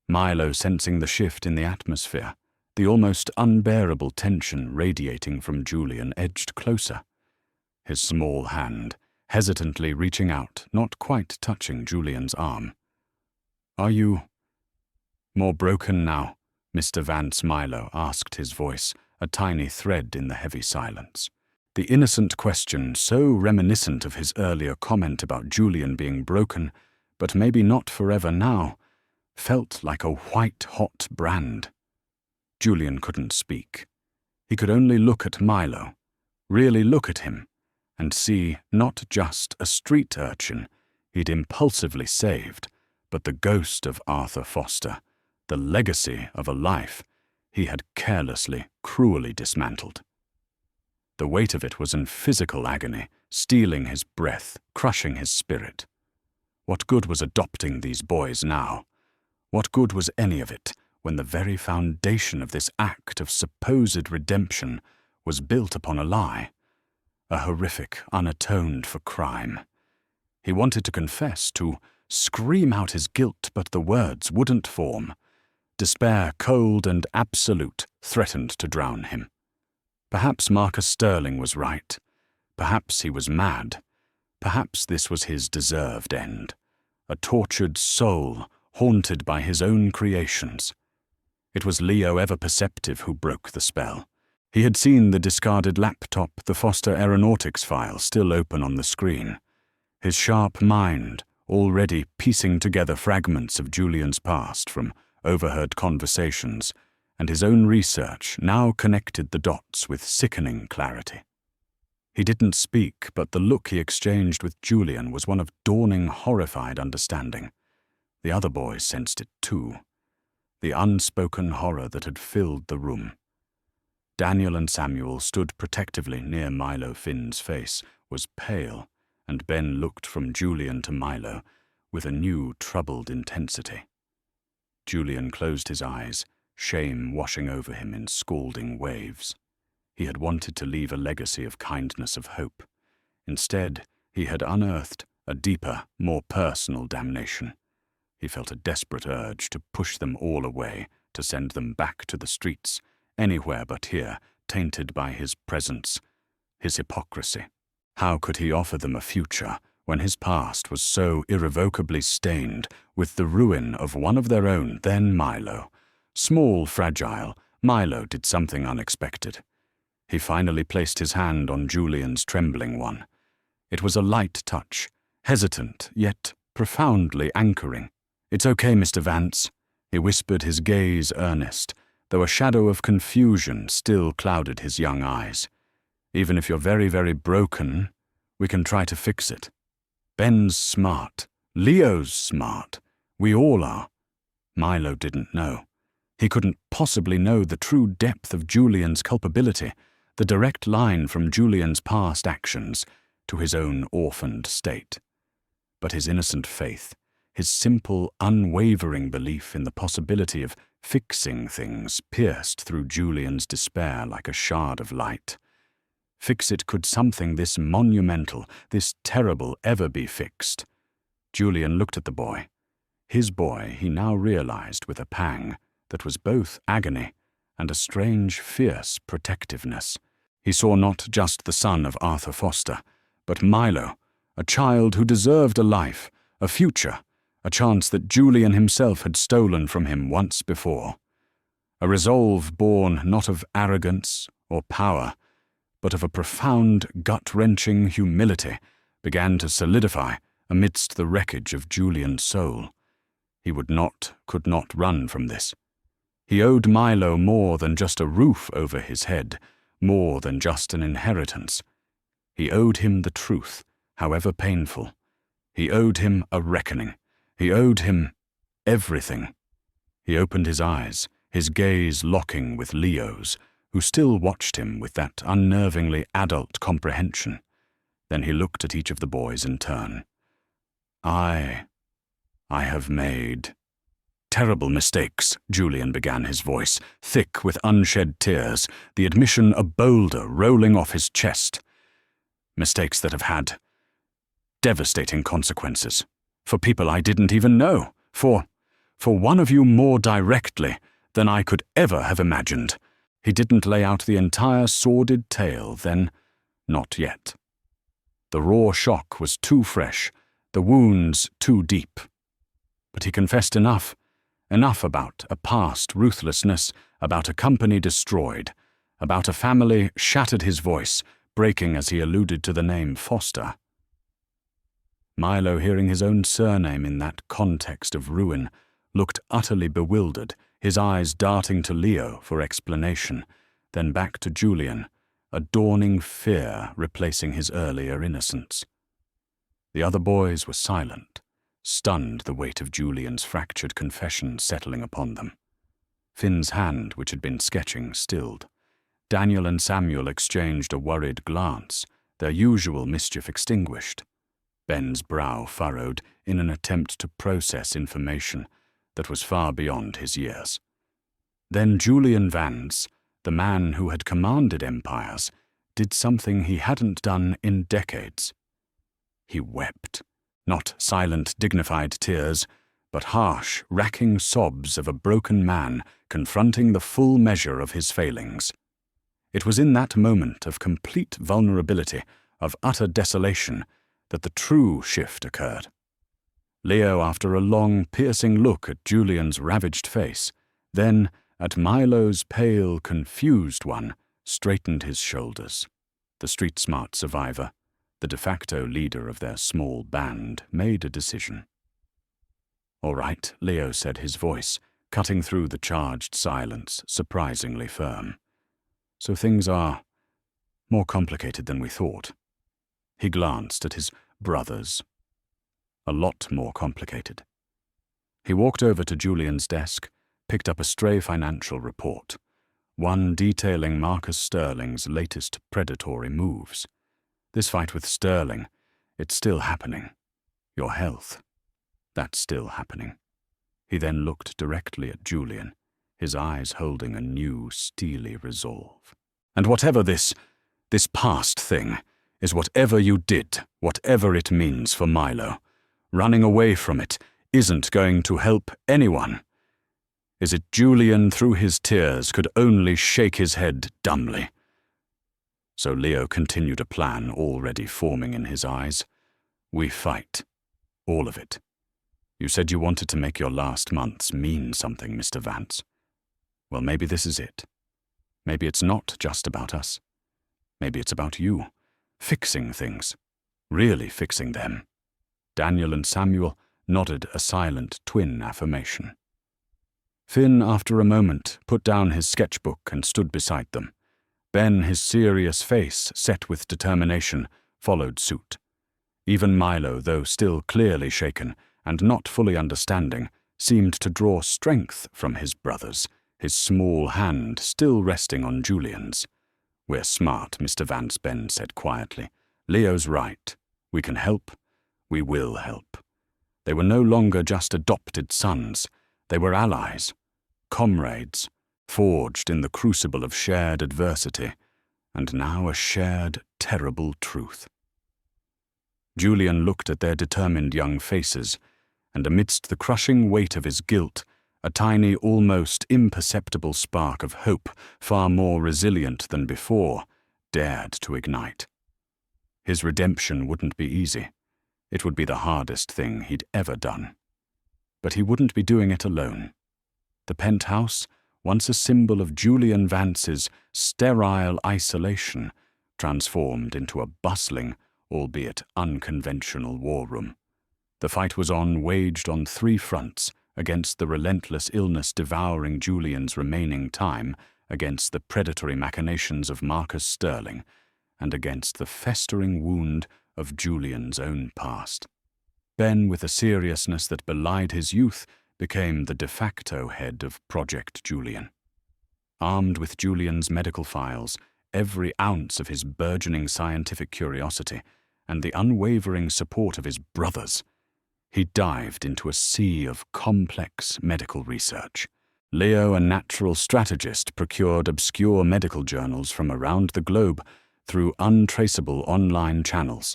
Milo, sensing the shift in the atmosphere, the almost unbearable tension radiating from Julian, edged closer, his small hand hesitantly reaching out, not quite touching Julian's arm. "Are you more broken now, Mr. Vance?" Milo asked, his voice a tiny thread in the heavy silence. The innocent question, so reminiscent of his earlier comment about Julian being broken, but maybe not forever now, felt like a white-hot brand. Julian couldn't speak. He could only look at Milo, really look at him, and see not just a street urchin he'd impulsively saved, but the ghost of Arthur Foster, the legacy of a life he had carelessly, cruelly dismantled. The weight of it was in physical agony, stealing his breath, crushing his spirit. What good was adopting these boys now? What good was any of it when the very foundation of this act of supposed redemption was built upon a lie? A horrific, unatoned for crime. He wanted to confess, to scream out his guilt, but the words wouldn't form. Despair, cold and absolute, threatened to drown him. Perhaps Marcus Sterling was right. Perhaps he was mad. Perhaps this was his deserved end. A tortured soul, haunted by his own creations. It was Leo, ever perceptive, who broke the spell. He had seen the discarded laptop, the Foster Aeronautics file still open on the screen. His sharp mind, already piecing together fragments of Julian's past from overheard conversations, and his own research, now connected the dots with sickening clarity. He didn't speak, but the look he exchanged with Julian was one of dawning, horrified understanding. The other boys sensed it too. The unspoken horror that had filled the room. Daniel and Samuel stood protectively near Milo Finn's face, was pale, and Ben looked from Julian to Milo with a new, troubled intensity. Julian closed his eyes, shame washing over him in scalding waves. He had wanted to leave a legacy of kindness, of hope. Instead, he had unearthed a deeper, more personal damnation. He felt a desperate urge to push them all away, to send them back to the streets, anywhere but here, tainted by his presence, his hypocrisy. How could he offer them a future when his past was so irrevocably stained with the ruin of one of their own, then Milo? Small, fragile, Milo did something unexpected. He finally placed his hand on Julian's trembling one. It was a light touch, hesitant, yet profoundly anchoring. "It's okay, Mr. Vance," he whispered, his gaze earnest, though a shadow of confusion still clouded his young eyes. "Even if you're very, very broken, we can try to fix it." Ben's smart, Leo's smart. We all are. Milo didn't know. He couldn't possibly know the true depth of Julian's culpability, the direct line from Julian's past actions to his own orphaned state. But his innocent faith, his simple, unwavering belief in the possibility of fixing things pierced through Julian's despair like a shard of light. Fix it could something this monumental, this terrible ever be fixed? Julian looked at the boy. His boy, he now realized with a pang, that was both agony and a strange, fierce protectiveness. He saw not just the son of Arthur Foster, but Milo, a child who deserved a life, a future, a chance that Julian himself had stolen from him once before. A resolve born not of arrogance or power, but of a profound, gut-wrenching humility began to solidify amidst the wreckage of Julian's soul. He could not run from this. He owed Milo more than just a roof over his head, more than just an inheritance. He owed him the truth, however painful. He owed him a reckoning. He owed him everything. He opened his eyes, his gaze locking with Leo's, who still watched him with that unnervingly adult comprehension. Then he looked at each of the boys in turn. I have made terrible mistakes, Julian began, his voice thick with unshed tears, the admission a boulder rolling off his chest. Mistakes that have had devastating consequences. For people I didn't even know. For one of you more directly than I could ever have imagined. He didn't lay out the entire sordid tale then, not yet. The raw shock was too fresh, the wounds too deep. But he confessed enough about a past ruthlessness, about a company destroyed, about a family shattered. His voice, breaking as he alluded to the name Foster. Milo, hearing his own surname in that context of ruin, looked utterly bewildered, his eyes darting to Leo for explanation, then back to Julian, a dawning fear replacing his earlier innocence. The other boys were silent, stunned, the weight of Julian's fractured confession settling upon them. Finn's hand, which had been sketching, stilled. Daniel and Samuel exchanged a worried glance, their usual mischief extinguished. Ben's brow furrowed in an attempt to process information that was far beyond his years. Then Julian Vance, the man who had commanded empires, did something he hadn't done in decades. He wept. Not silent, dignified tears, but harsh, racking sobs of a broken man confronting the full measure of his failings. It was in that moment of complete vulnerability, of utter desolation, that the true shift occurred. Leo, after a long, piercing look at Julian's ravaged face, then at Milo's pale, confused one, straightened his shoulders. The street-smart survivor, the de facto leader of their small band, made a decision. "All right," Leo said, his voice, cutting through the charged silence, surprisingly firm. "So things are more complicated than we thought." He glanced at his brothers. A lot more complicated. He walked over to Julian's desk, picked up a stray financial report, one detailing Marcus Sterling's latest predatory moves. This fight with Sterling, it's still happening. Your health, that's still happening. He then looked directly at Julian, his eyes holding a new, steely resolve. "And whatever this past thing is, whatever you did, whatever it means for Milo, running away from it isn't going to help anyone." Is it Julian, through his tears, could only shake his head dumbly. So Leo continued a plan already forming in his eyes. "We fight. All of it. You said you wanted to make your last months mean something, Mr. Vance. Well, maybe this is it. Maybe it's not just about us. Maybe it's about you. Fixing things. Really fixing them." Daniel and Samuel nodded a silent twin affirmation. Finn, after a moment, put down his sketchbook and stood beside them. Ben, his serious face set with determination, followed suit. Even Milo, though still clearly shaken, and not fully understanding, seemed to draw strength from his brothers, his small hand still resting on Julian's. "We're smart," Mr. Vance, Ben said quietly. "Leo's right. We can help. We will help." They were no longer just adopted sons. They were allies, comrades, forged in the crucible of shared adversity, and now a shared, terrible truth. Julian looked at their determined young faces, and amidst the crushing weight of his guilt, a tiny, almost imperceptible spark of hope, far more resilient than before, dared to ignite. His redemption wouldn't be easy. It would be the hardest thing he'd ever done. But he wouldn't be doing it alone. The penthouse, once a symbol of Julian Vance's sterile isolation, transformed into a bustling, albeit unconventional war room. The fight was waged on 3 fronts, against the relentless illness devouring Julian's remaining time, against the predatory machinations of Marcus Sterling, and against the festering wound of Julian's own past. Ben, with a seriousness that belied his youth, became the de facto head of Project Julian. Armed with Julian's medical files, every ounce of his burgeoning scientific curiosity, and the unwavering support of his brothers, he dived into a sea of complex medical research. Leo, a natural strategist, procured obscure medical journals from around the globe through untraceable online channels.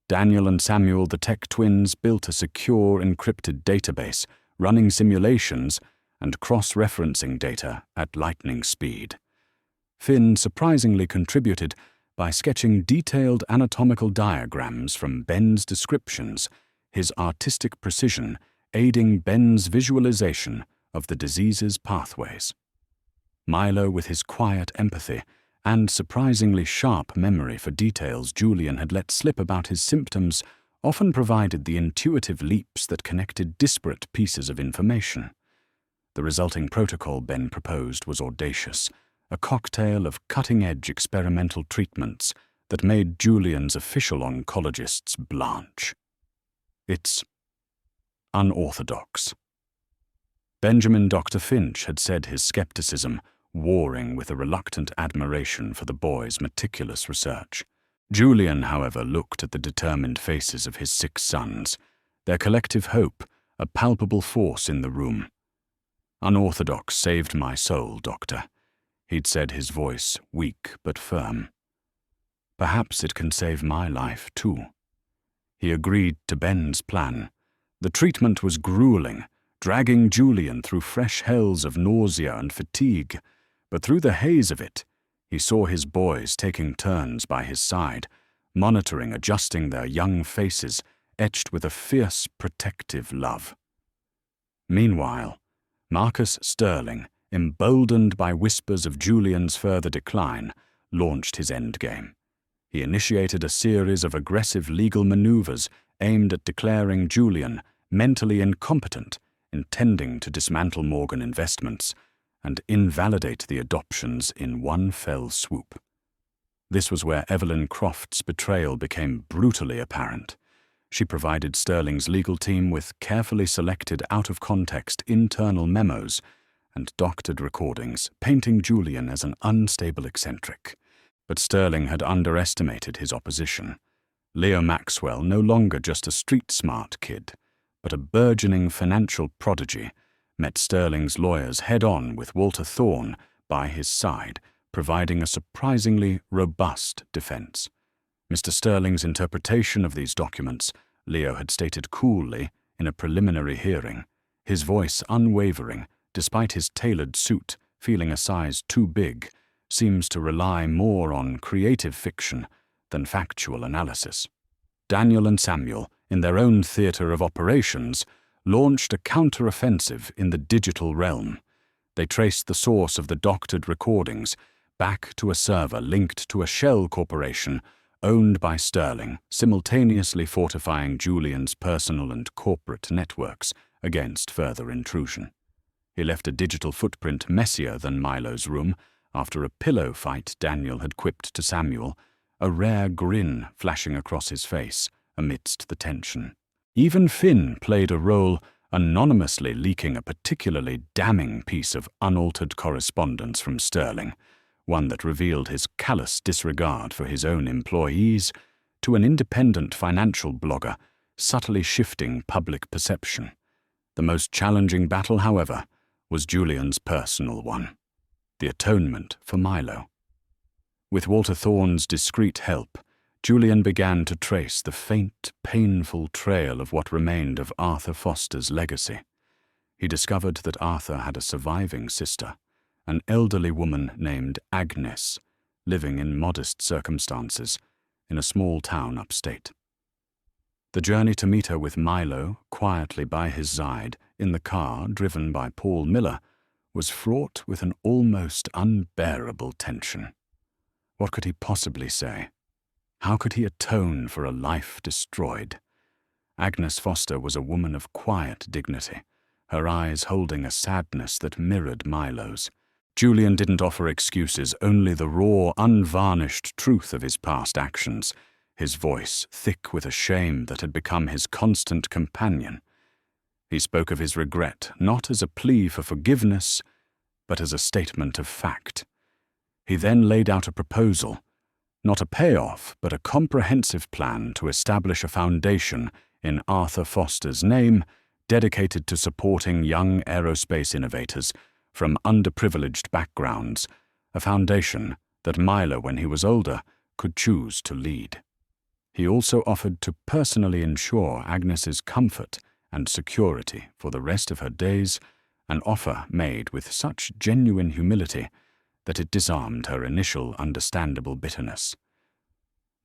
Daniel and Samuel, the tech twins, built a secure encrypted database, running simulations and cross-referencing data at lightning speed. Finn surprisingly contributed by sketching detailed anatomical diagrams from Ben's descriptions, his artistic precision aiding Ben's visualization of the disease's pathways. Milo, with his quiet empathy and surprisingly sharp memory for details Julian had let slip about his symptoms, often provided the intuitive leaps that connected disparate pieces of information. The resulting protocol Ben proposed was audacious, a cocktail of cutting-edge experimental treatments that made Julian's official oncologists blanch. It's unorthodox. Benjamin Dr. Finch had said, his skepticism warring with a reluctant admiration for the boy's meticulous research. Julian, however, looked at the determined faces of his 6 sons, their collective hope a palpable force in the room. "Unorthodox saved my soul, Doctor," he'd said, his voice weak but firm. "Perhaps it can save my life, too." He agreed to Ben's plan. The treatment was grueling, dragging Julian through fresh hells of nausea and fatigue, but through the haze of it, he saw his boys taking turns by his side, monitoring, adjusting their young faces, etched with a fierce, protective love. Meanwhile, Marcus Sterling, emboldened by whispers of Julian's further decline, launched his endgame. He initiated a series of aggressive legal maneuvers aimed at declaring Julian mentally incompetent, intending to dismantle Morgan Investments and invalidate the adoptions in one fell swoop. This was where Evelyn Croft's betrayal became brutally apparent. She provided Sterling's legal team with carefully selected out-of-context internal memos and doctored recordings, painting Julian as an unstable eccentric. But Sterling had underestimated his opposition. Leo Maxwell, no longer just a street-smart kid, but a burgeoning financial prodigy, met Sterling's lawyers head-on with Walter Thorne by his side, providing a surprisingly robust defense. Mr. Sterling's interpretation of these documents, Leo had stated coolly in a preliminary hearing, his voice unwavering, despite his tailored suit feeling a size too big, seems to rely more on creative fiction than factual analysis. Daniel and Samuel, in their own theater of operations, launched a counter-offensive in the digital realm. They traced the source of the doctored recordings back to a server linked to a shell corporation owned by Sterling, simultaneously fortifying Julian's personal and corporate networks against further intrusion. He left a digital footprint messier than Milo's room after a pillow fight Daniel had quipped to Samuel, a rare grin flashing across his face amidst the tension. Even Finn played a role, anonymously leaking a particularly damning piece of unaltered correspondence from Sterling, one that revealed his callous disregard for his own employees, to an independent financial blogger, subtly shifting public perception. The most challenging battle, however, was Julian's personal one: the atonement for Milo. With Walter Thorne's discreet help, Julian began to trace the faint, painful trail of what remained of Arthur Foster's legacy. He discovered that Arthur had a surviving sister, an elderly woman named Agnes, living in modest circumstances in a small town upstate. The journey to meet her with Milo, quietly by his side, in the car driven by Paul Miller, was fraught with an almost unbearable tension. What could he possibly say? How could he atone for a life destroyed? Agnes Foster was a woman of quiet dignity, her eyes holding a sadness that mirrored Milo's. Julian didn't offer excuses, only the raw, unvarnished truth of his past actions, his voice thick with a shame that had become his constant companion. He spoke of his regret not as a plea for forgiveness, but as a statement of fact. He then laid out a proposal, not a payoff, but a comprehensive plan to establish a foundation in Arthur Foster's name, dedicated to supporting young aerospace innovators from underprivileged backgrounds, a foundation that Milo, when he was older, could choose to lead. He also offered to personally ensure Agnes's comfort and security for the rest of her days, an offer made with such genuine humility that it disarmed her initial understandable bitterness.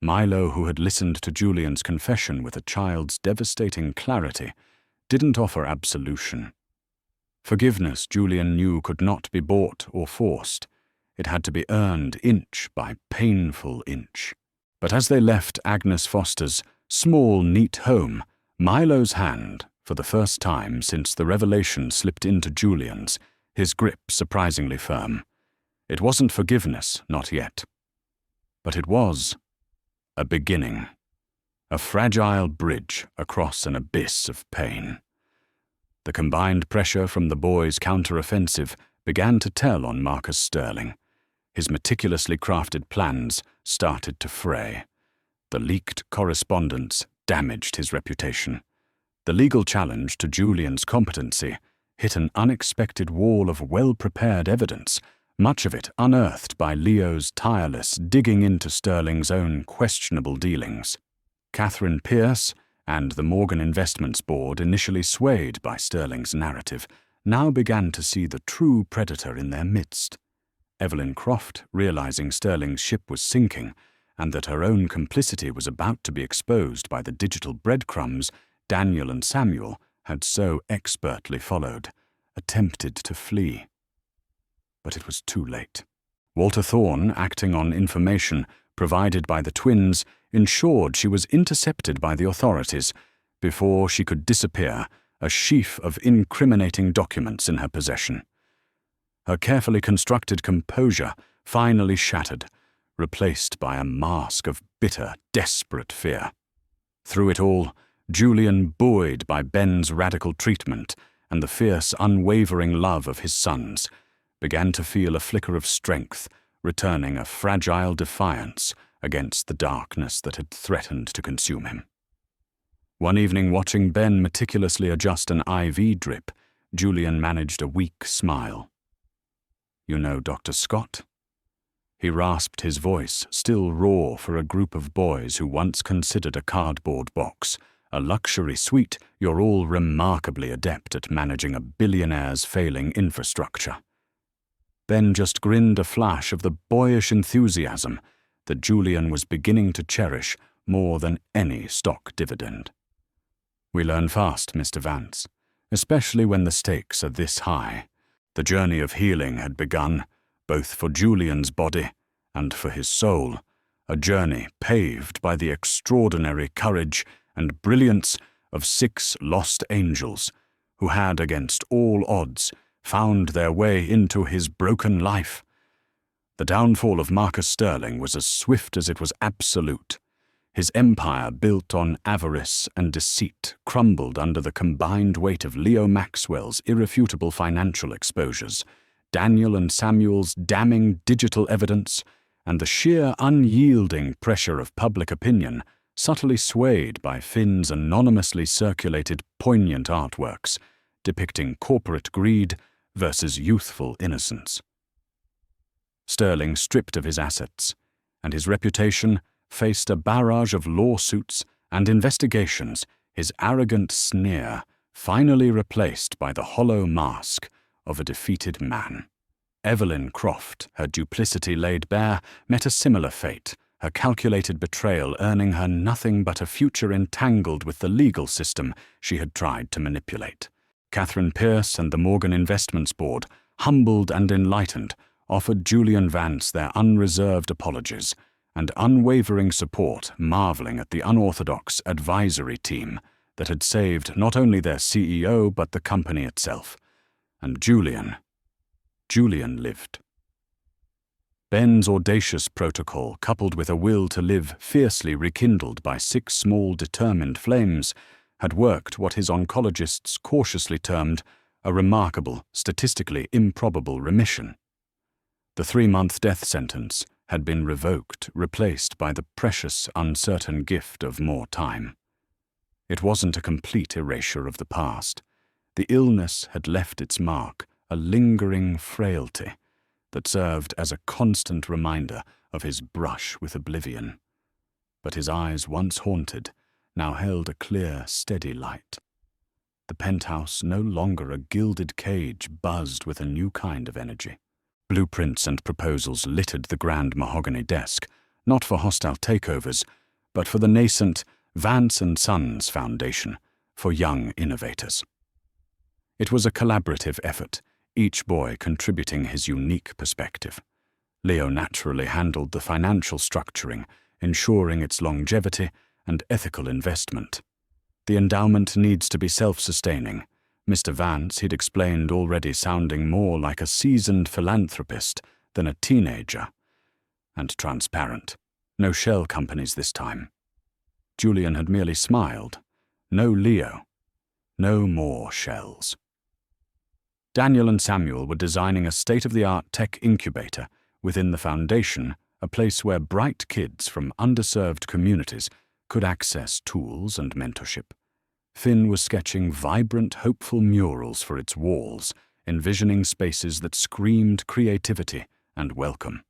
Milo, who had listened to Julian's confession with a child's devastating clarity, didn't offer absolution. Forgiveness, Julian knew, could not be bought or forced. It had to be earned inch by painful inch. But as they left Agnes Foster's small, neat home, Milo's hand, for the first time since the revelation slipped into Julian's, his grip surprisingly firm. It wasn't forgiveness, not yet. But it was a beginning, a fragile bridge across an abyss of pain. The combined pressure from the boys' counter-offensive began to tell on Marcus Sterling. His meticulously crafted plans started to fray. The leaked correspondence damaged his reputation. The legal challenge to Julian's competency hit an unexpected wall of well-prepared evidence, much of it unearthed by Leo's tireless digging into Sterling's own questionable dealings. Catherine Pierce and the Morgan Investments Board, initially swayed by Sterling's narrative, now began to see the true predator in their midst. Evelyn Croft, realizing Sterling's ship was sinking and that her own complicity was about to be exposed by the digital breadcrumbs Daniel and Samuel had so expertly followed, attempted to flee. But it was too late. Walter Thorne, acting on information provided by the twins, ensured she was intercepted by the authorities before she could disappear, a sheaf of incriminating documents in her possession. Her carefully constructed composure finally shattered, replaced by a mask of bitter, desperate fear. Through it all, Julian, buoyed by Ben's radical treatment and the fierce, unwavering love of his sons, began to feel a flicker of strength, returning a fragile defiance against the darkness that had threatened to consume him. One evening, watching Ben meticulously adjust an IV drip, Julian managed a weak smile. "You know Dr. Scott?" He rasped, his voice still raw for a group of boys who once considered a cardboard box, a luxury suite, you're all remarkably adept at managing a billionaire's failing infrastructure. Ben just grinned, a flash of the boyish enthusiasm that Julian was beginning to cherish more than any stock dividend. "We learn fast, Mr. Vance, especially when the stakes are this high." The journey of healing had begun, both for Julian's body and for his soul, a journey paved by the extraordinary courage and brilliance of 6 lost angels who had, against all odds, found their way into his broken life. The downfall of Marcus Sterling was as swift as it was absolute. His empire, built on avarice and deceit, crumbled under the combined weight of Leo Maxwell's irrefutable financial exposures, Daniel and Samuel's damning digital evidence, and the sheer unyielding pressure of public opinion, subtly swayed by Finn's anonymously circulated poignant artworks depicting corporate greed versus youthful innocence. Sterling, stripped of his assets, and his reputation, faced a barrage of lawsuits and investigations, his arrogant sneer finally replaced by the hollow mask of a defeated man. Evelyn Croft, her duplicity laid bare, met a similar fate, her calculated betrayal earning her nothing but a future entangled with the legal system she had tried to manipulate. Catherine Pierce and the Morgan Investments Board, humbled and enlightened, offered Julian Vance their unreserved apologies and unwavering support, marveling at the unorthodox advisory team that had saved not only their CEO but the company itself. And Julian lived. Ben's audacious protocol, coupled with a will to live fiercely rekindled by 6 small determined flames, had worked what his oncologists cautiously termed a remarkable, statistically improbable remission. The 3-month death sentence had been revoked, replaced by the precious, uncertain gift of more time. It wasn't a complete erasure of the past. The illness had left its mark, a lingering frailty that served as a constant reminder of his brush with oblivion. But his eyes, once haunted, now held a clear, steady light. The penthouse, no longer a gilded cage, buzzed with a new kind of energy. Blueprints and proposals littered the grand mahogany desk, not for hostile takeovers, but for the nascent Vance & Sons Foundation for young innovators. It was a collaborative effort, each boy contributing his unique perspective. Leo naturally handled the financial structuring, ensuring its longevity and ethical investment. The endowment needs to be self-sustaining. Mr. Vance, he'd explained, already sounding more like a seasoned philanthropist than a teenager. And transparent. No shell companies this time. Julian had merely smiled. No Leo. No more shells. Daniel and Samuel were designing a state-of-the-art tech incubator within the foundation, a place where bright kids from underserved communities could access tools and mentorship. Finn was sketching vibrant, hopeful murals for its walls, envisioning spaces that screamed creativity and welcome.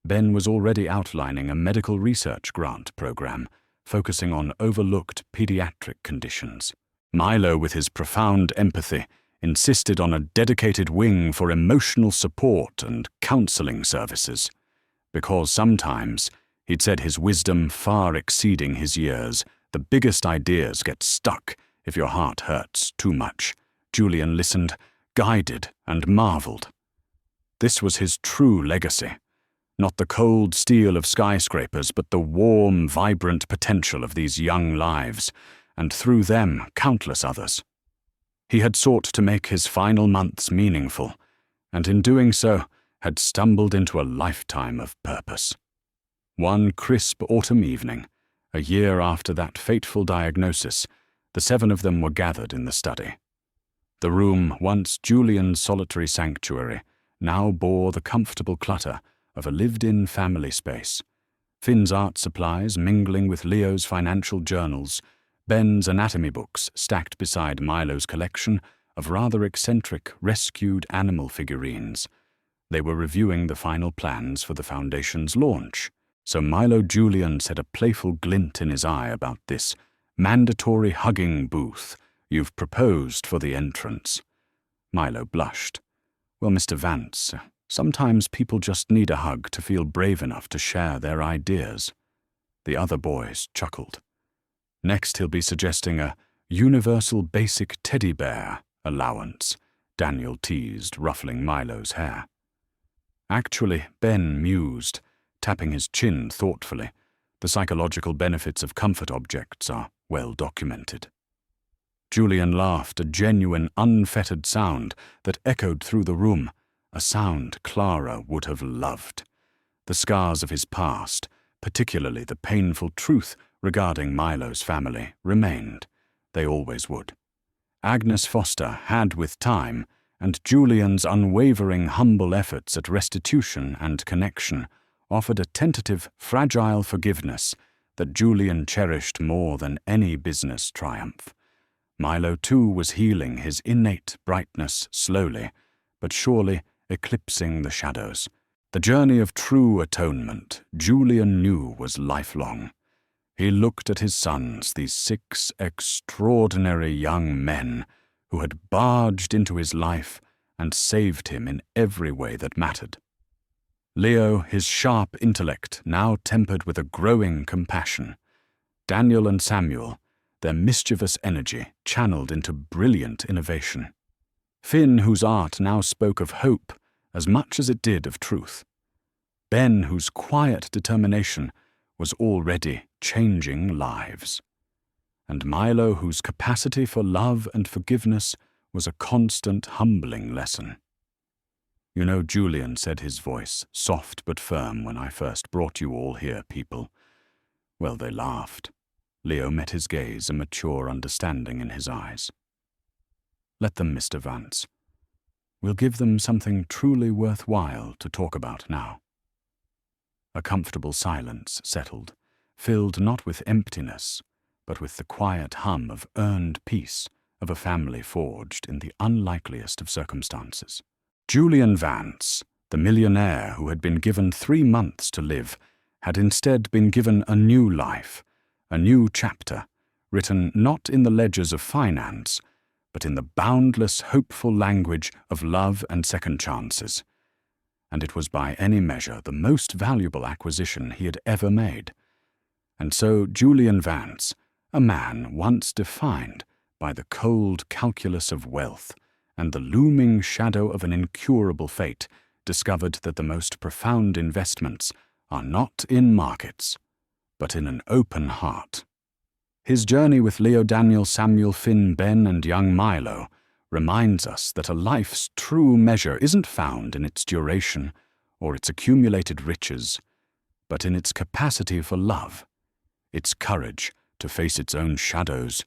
Ben was already outlining a medical research grant program, focusing on overlooked pediatric conditions. Milo, with his profound empathy, insisted on a dedicated wing for emotional support and counseling services, because sometimes, he'd said, his wisdom far exceeding his years, the biggest ideas get stuck if your heart hurts too much. Julian listened, guided, and marveled. This was his true legacy. Not the cold steel of skyscrapers, but the warm, vibrant potential of these young lives, and through them, countless others. He had sought to make his final months meaningful, and in doing so, had stumbled into a lifetime of purpose. One crisp autumn evening, a year after that fateful diagnosis, the 7 of them were gathered in the study. The room, once Julian's solitary sanctuary, now bore the comfortable clutter of a lived-in family space. Finn's art supplies mingling with Leo's financial journals, Ben's anatomy books stacked beside Milo's collection of rather eccentric rescued animal figurines. They were reviewing the final plans for the foundation's launch. So Milo Julian said, a playful glint in his eye, about this mandatory hugging booth you've proposed for the entrance. Milo blushed. Well, Mr. Vance, sometimes people just need a hug to feel brave enough to share their ideas. The other boys chuckled. Next he'll be suggesting a universal basic teddy bear allowance, Daniel teased, ruffling Milo's hair. Actually, Ben mused, tapping his chin thoughtfully. The psychological benefits of comfort objects are well documented. Julian laughed, a genuine, unfettered sound that echoed through the room, a sound Clara would have loved. The scars of his past, particularly the painful truth regarding Milo's family, remained. They always would. Agnes Foster had, with time, and Julian's unwavering humble efforts at restitution and connection, offered a tentative, fragile forgiveness that Julian cherished more than any business triumph. Milo, too, was healing his innate brightness slowly, but surely eclipsing the shadows. The journey of true atonement, Julian knew, was lifelong. He looked at his sons, these 6 extraordinary young men who had barged into his life and saved him in every way that mattered. Leo, his sharp intellect now tempered with a growing compassion. Daniel and Samuel, their mischievous energy channeled into brilliant innovation. Finn, whose art now spoke of hope as much as it did of truth. Ben, whose quiet determination was already changing lives. And Milo, whose capacity for love and forgiveness was a constant humbling lesson. "You know, Julian," said his voice, soft but firm, "when I first brought you all here, people." Well, they laughed. Leo met his gaze, a mature understanding in his eyes. "Let them, Mr. Vance. We'll give them something truly worthwhile to talk about now." A comfortable silence settled, filled not with emptiness, but with the quiet hum of earned peace of a family forged in the unlikeliest of circumstances. Julian Vance, the millionaire who had been given 3 months to live, had instead been given a new life, a new chapter, written not in the ledgers of finance, but in the boundless, hopeful language of love and second chances. And it was by any measure the most valuable acquisition he had ever made. And so Julian Vance, a man once defined by the cold calculus of wealth and the looming shadow of an incurable fate, discovered that the most profound investments are not in markets, but in an open heart. His journey with Leo, Daniel, Samuel, Finn, Ben, and young Milo reminds us that a life's true measure isn't found in its duration or its accumulated riches, but in its capacity for love, its courage to face its own shadows,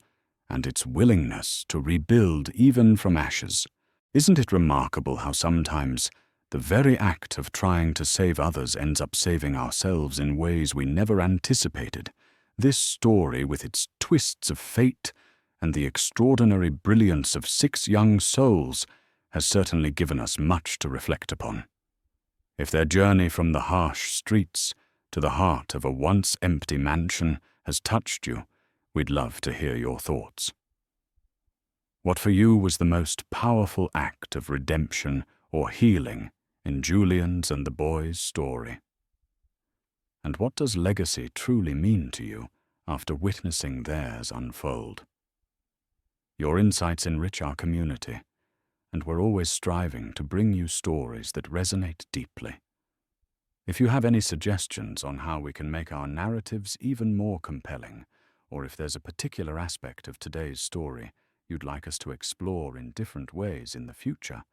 and its willingness to rebuild even from ashes. Isn't it remarkable how sometimes the very act of trying to save others ends up saving ourselves in ways we never anticipated? This story, with its twists of fate and the extraordinary brilliance of 6 young souls, has certainly given us much to reflect upon. If their journey from the harsh streets to the heart of a once empty mansion has touched you, we'd love to hear your thoughts. What for you was the most powerful act of redemption or healing in Julian's and the boys' story? And what does legacy truly mean to you after witnessing theirs unfold? Your insights enrich our community, and we're always striving to bring you stories that resonate deeply. If you have any suggestions on how we can make our narratives even more compelling, or if there's a particular aspect of today's story you'd like us to explore in different ways in the future,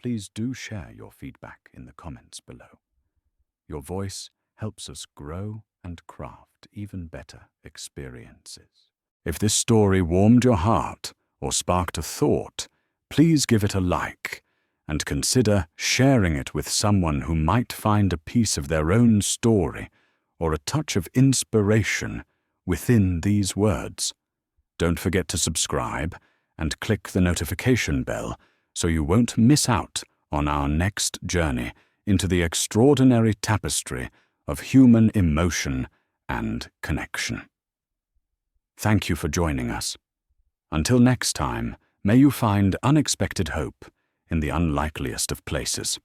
please do share your feedback in the comments below. Your voice helps us grow and craft even better experiences. If this story warmed your heart or sparked a thought, please give it a like and consider sharing it with someone who might find a piece of their own story or a touch of inspiration within these words. Don't forget to subscribe and click the notification bell so you won't miss out on our next journey into the extraordinary tapestry of human emotion and connection. Thank you for joining us. Until next time, may you find unexpected hope in the unlikeliest of places.